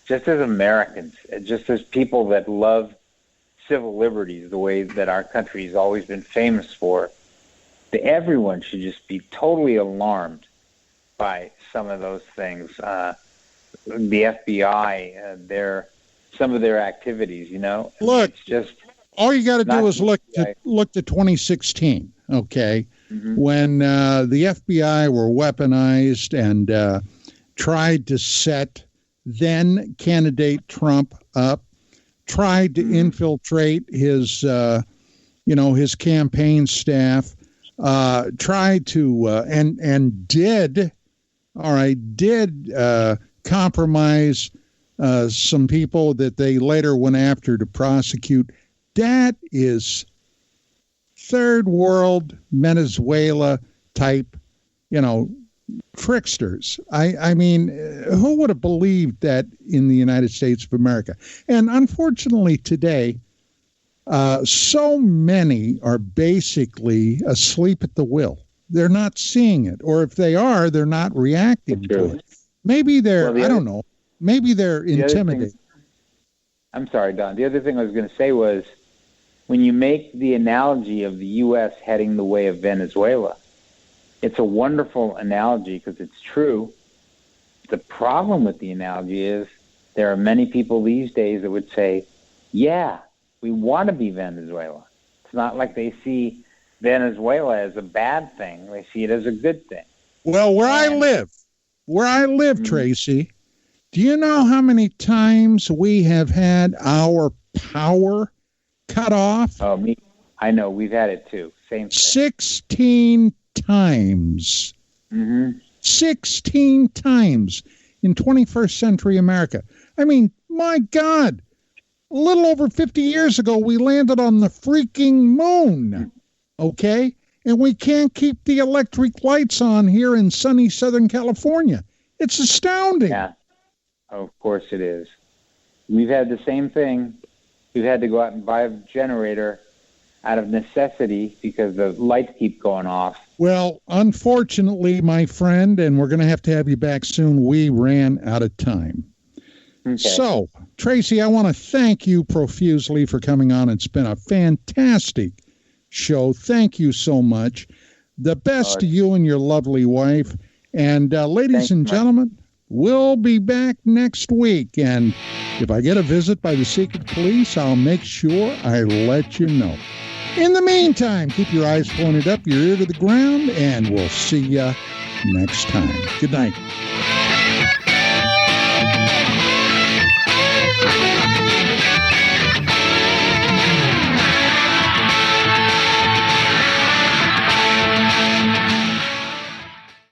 just as Americans, just as people that love civil liberties, the way that our country has always been famous for, everyone should just be totally alarmed by some of those things. The FBI, some of their activities, Look, it's just all you got to do is look to 2016, okay, when the FBI were weaponized and tried to set then candidate Trump up, tried to infiltrate his, his campaign staff, tried to and did compromise some people that they later went after to prosecute. That is third world Venezuela type, tricksters. I mean, who would have believed that in the United States of America? And unfortunately today, so many are basically asleep at the wheel. They're not seeing it. Or if they are, they're not reacting to it. Maybe they're, I don't know, maybe they're intimidated. I'm sorry, Don. The other thing I was going to say was, when you make the analogy of the U.S. heading the way of Venezuela, it's a wonderful analogy because it's true. The problem with the analogy is there are many people these days that would say, yeah, we want to be Venezuela. It's not like they see Venezuela as a bad thing. They see it as a good thing. Well, where I live, Tracy, do you know how many times we have had our power cut off? Oh, I know. We've had it too. Same thing. 16 times. 16 times in 21st century America. I mean, my God, a little over 50 years ago, we landed on the freaking moon. Okay? And we can't keep the electric lights on here in sunny Southern California. It's astounding. Yeah. Of course it is. We've had the same thing. We've had to go out and buy a generator out of necessity because the lights keep going off. Well, unfortunately, my friend, and we're going to have you back soon, we ran out of time. Okay. So, Tracy, I want to thank you profusely for coming on. It's been a fantastic show. Thank you so much. The best to you and your lovely wife. And ladies and gentlemen, we'll be back next week. And if I get a visit by the secret police, I'll make sure I let you know. In the meantime, keep your eyes pointed up, your ear to the ground, and we'll see you next time. Good night.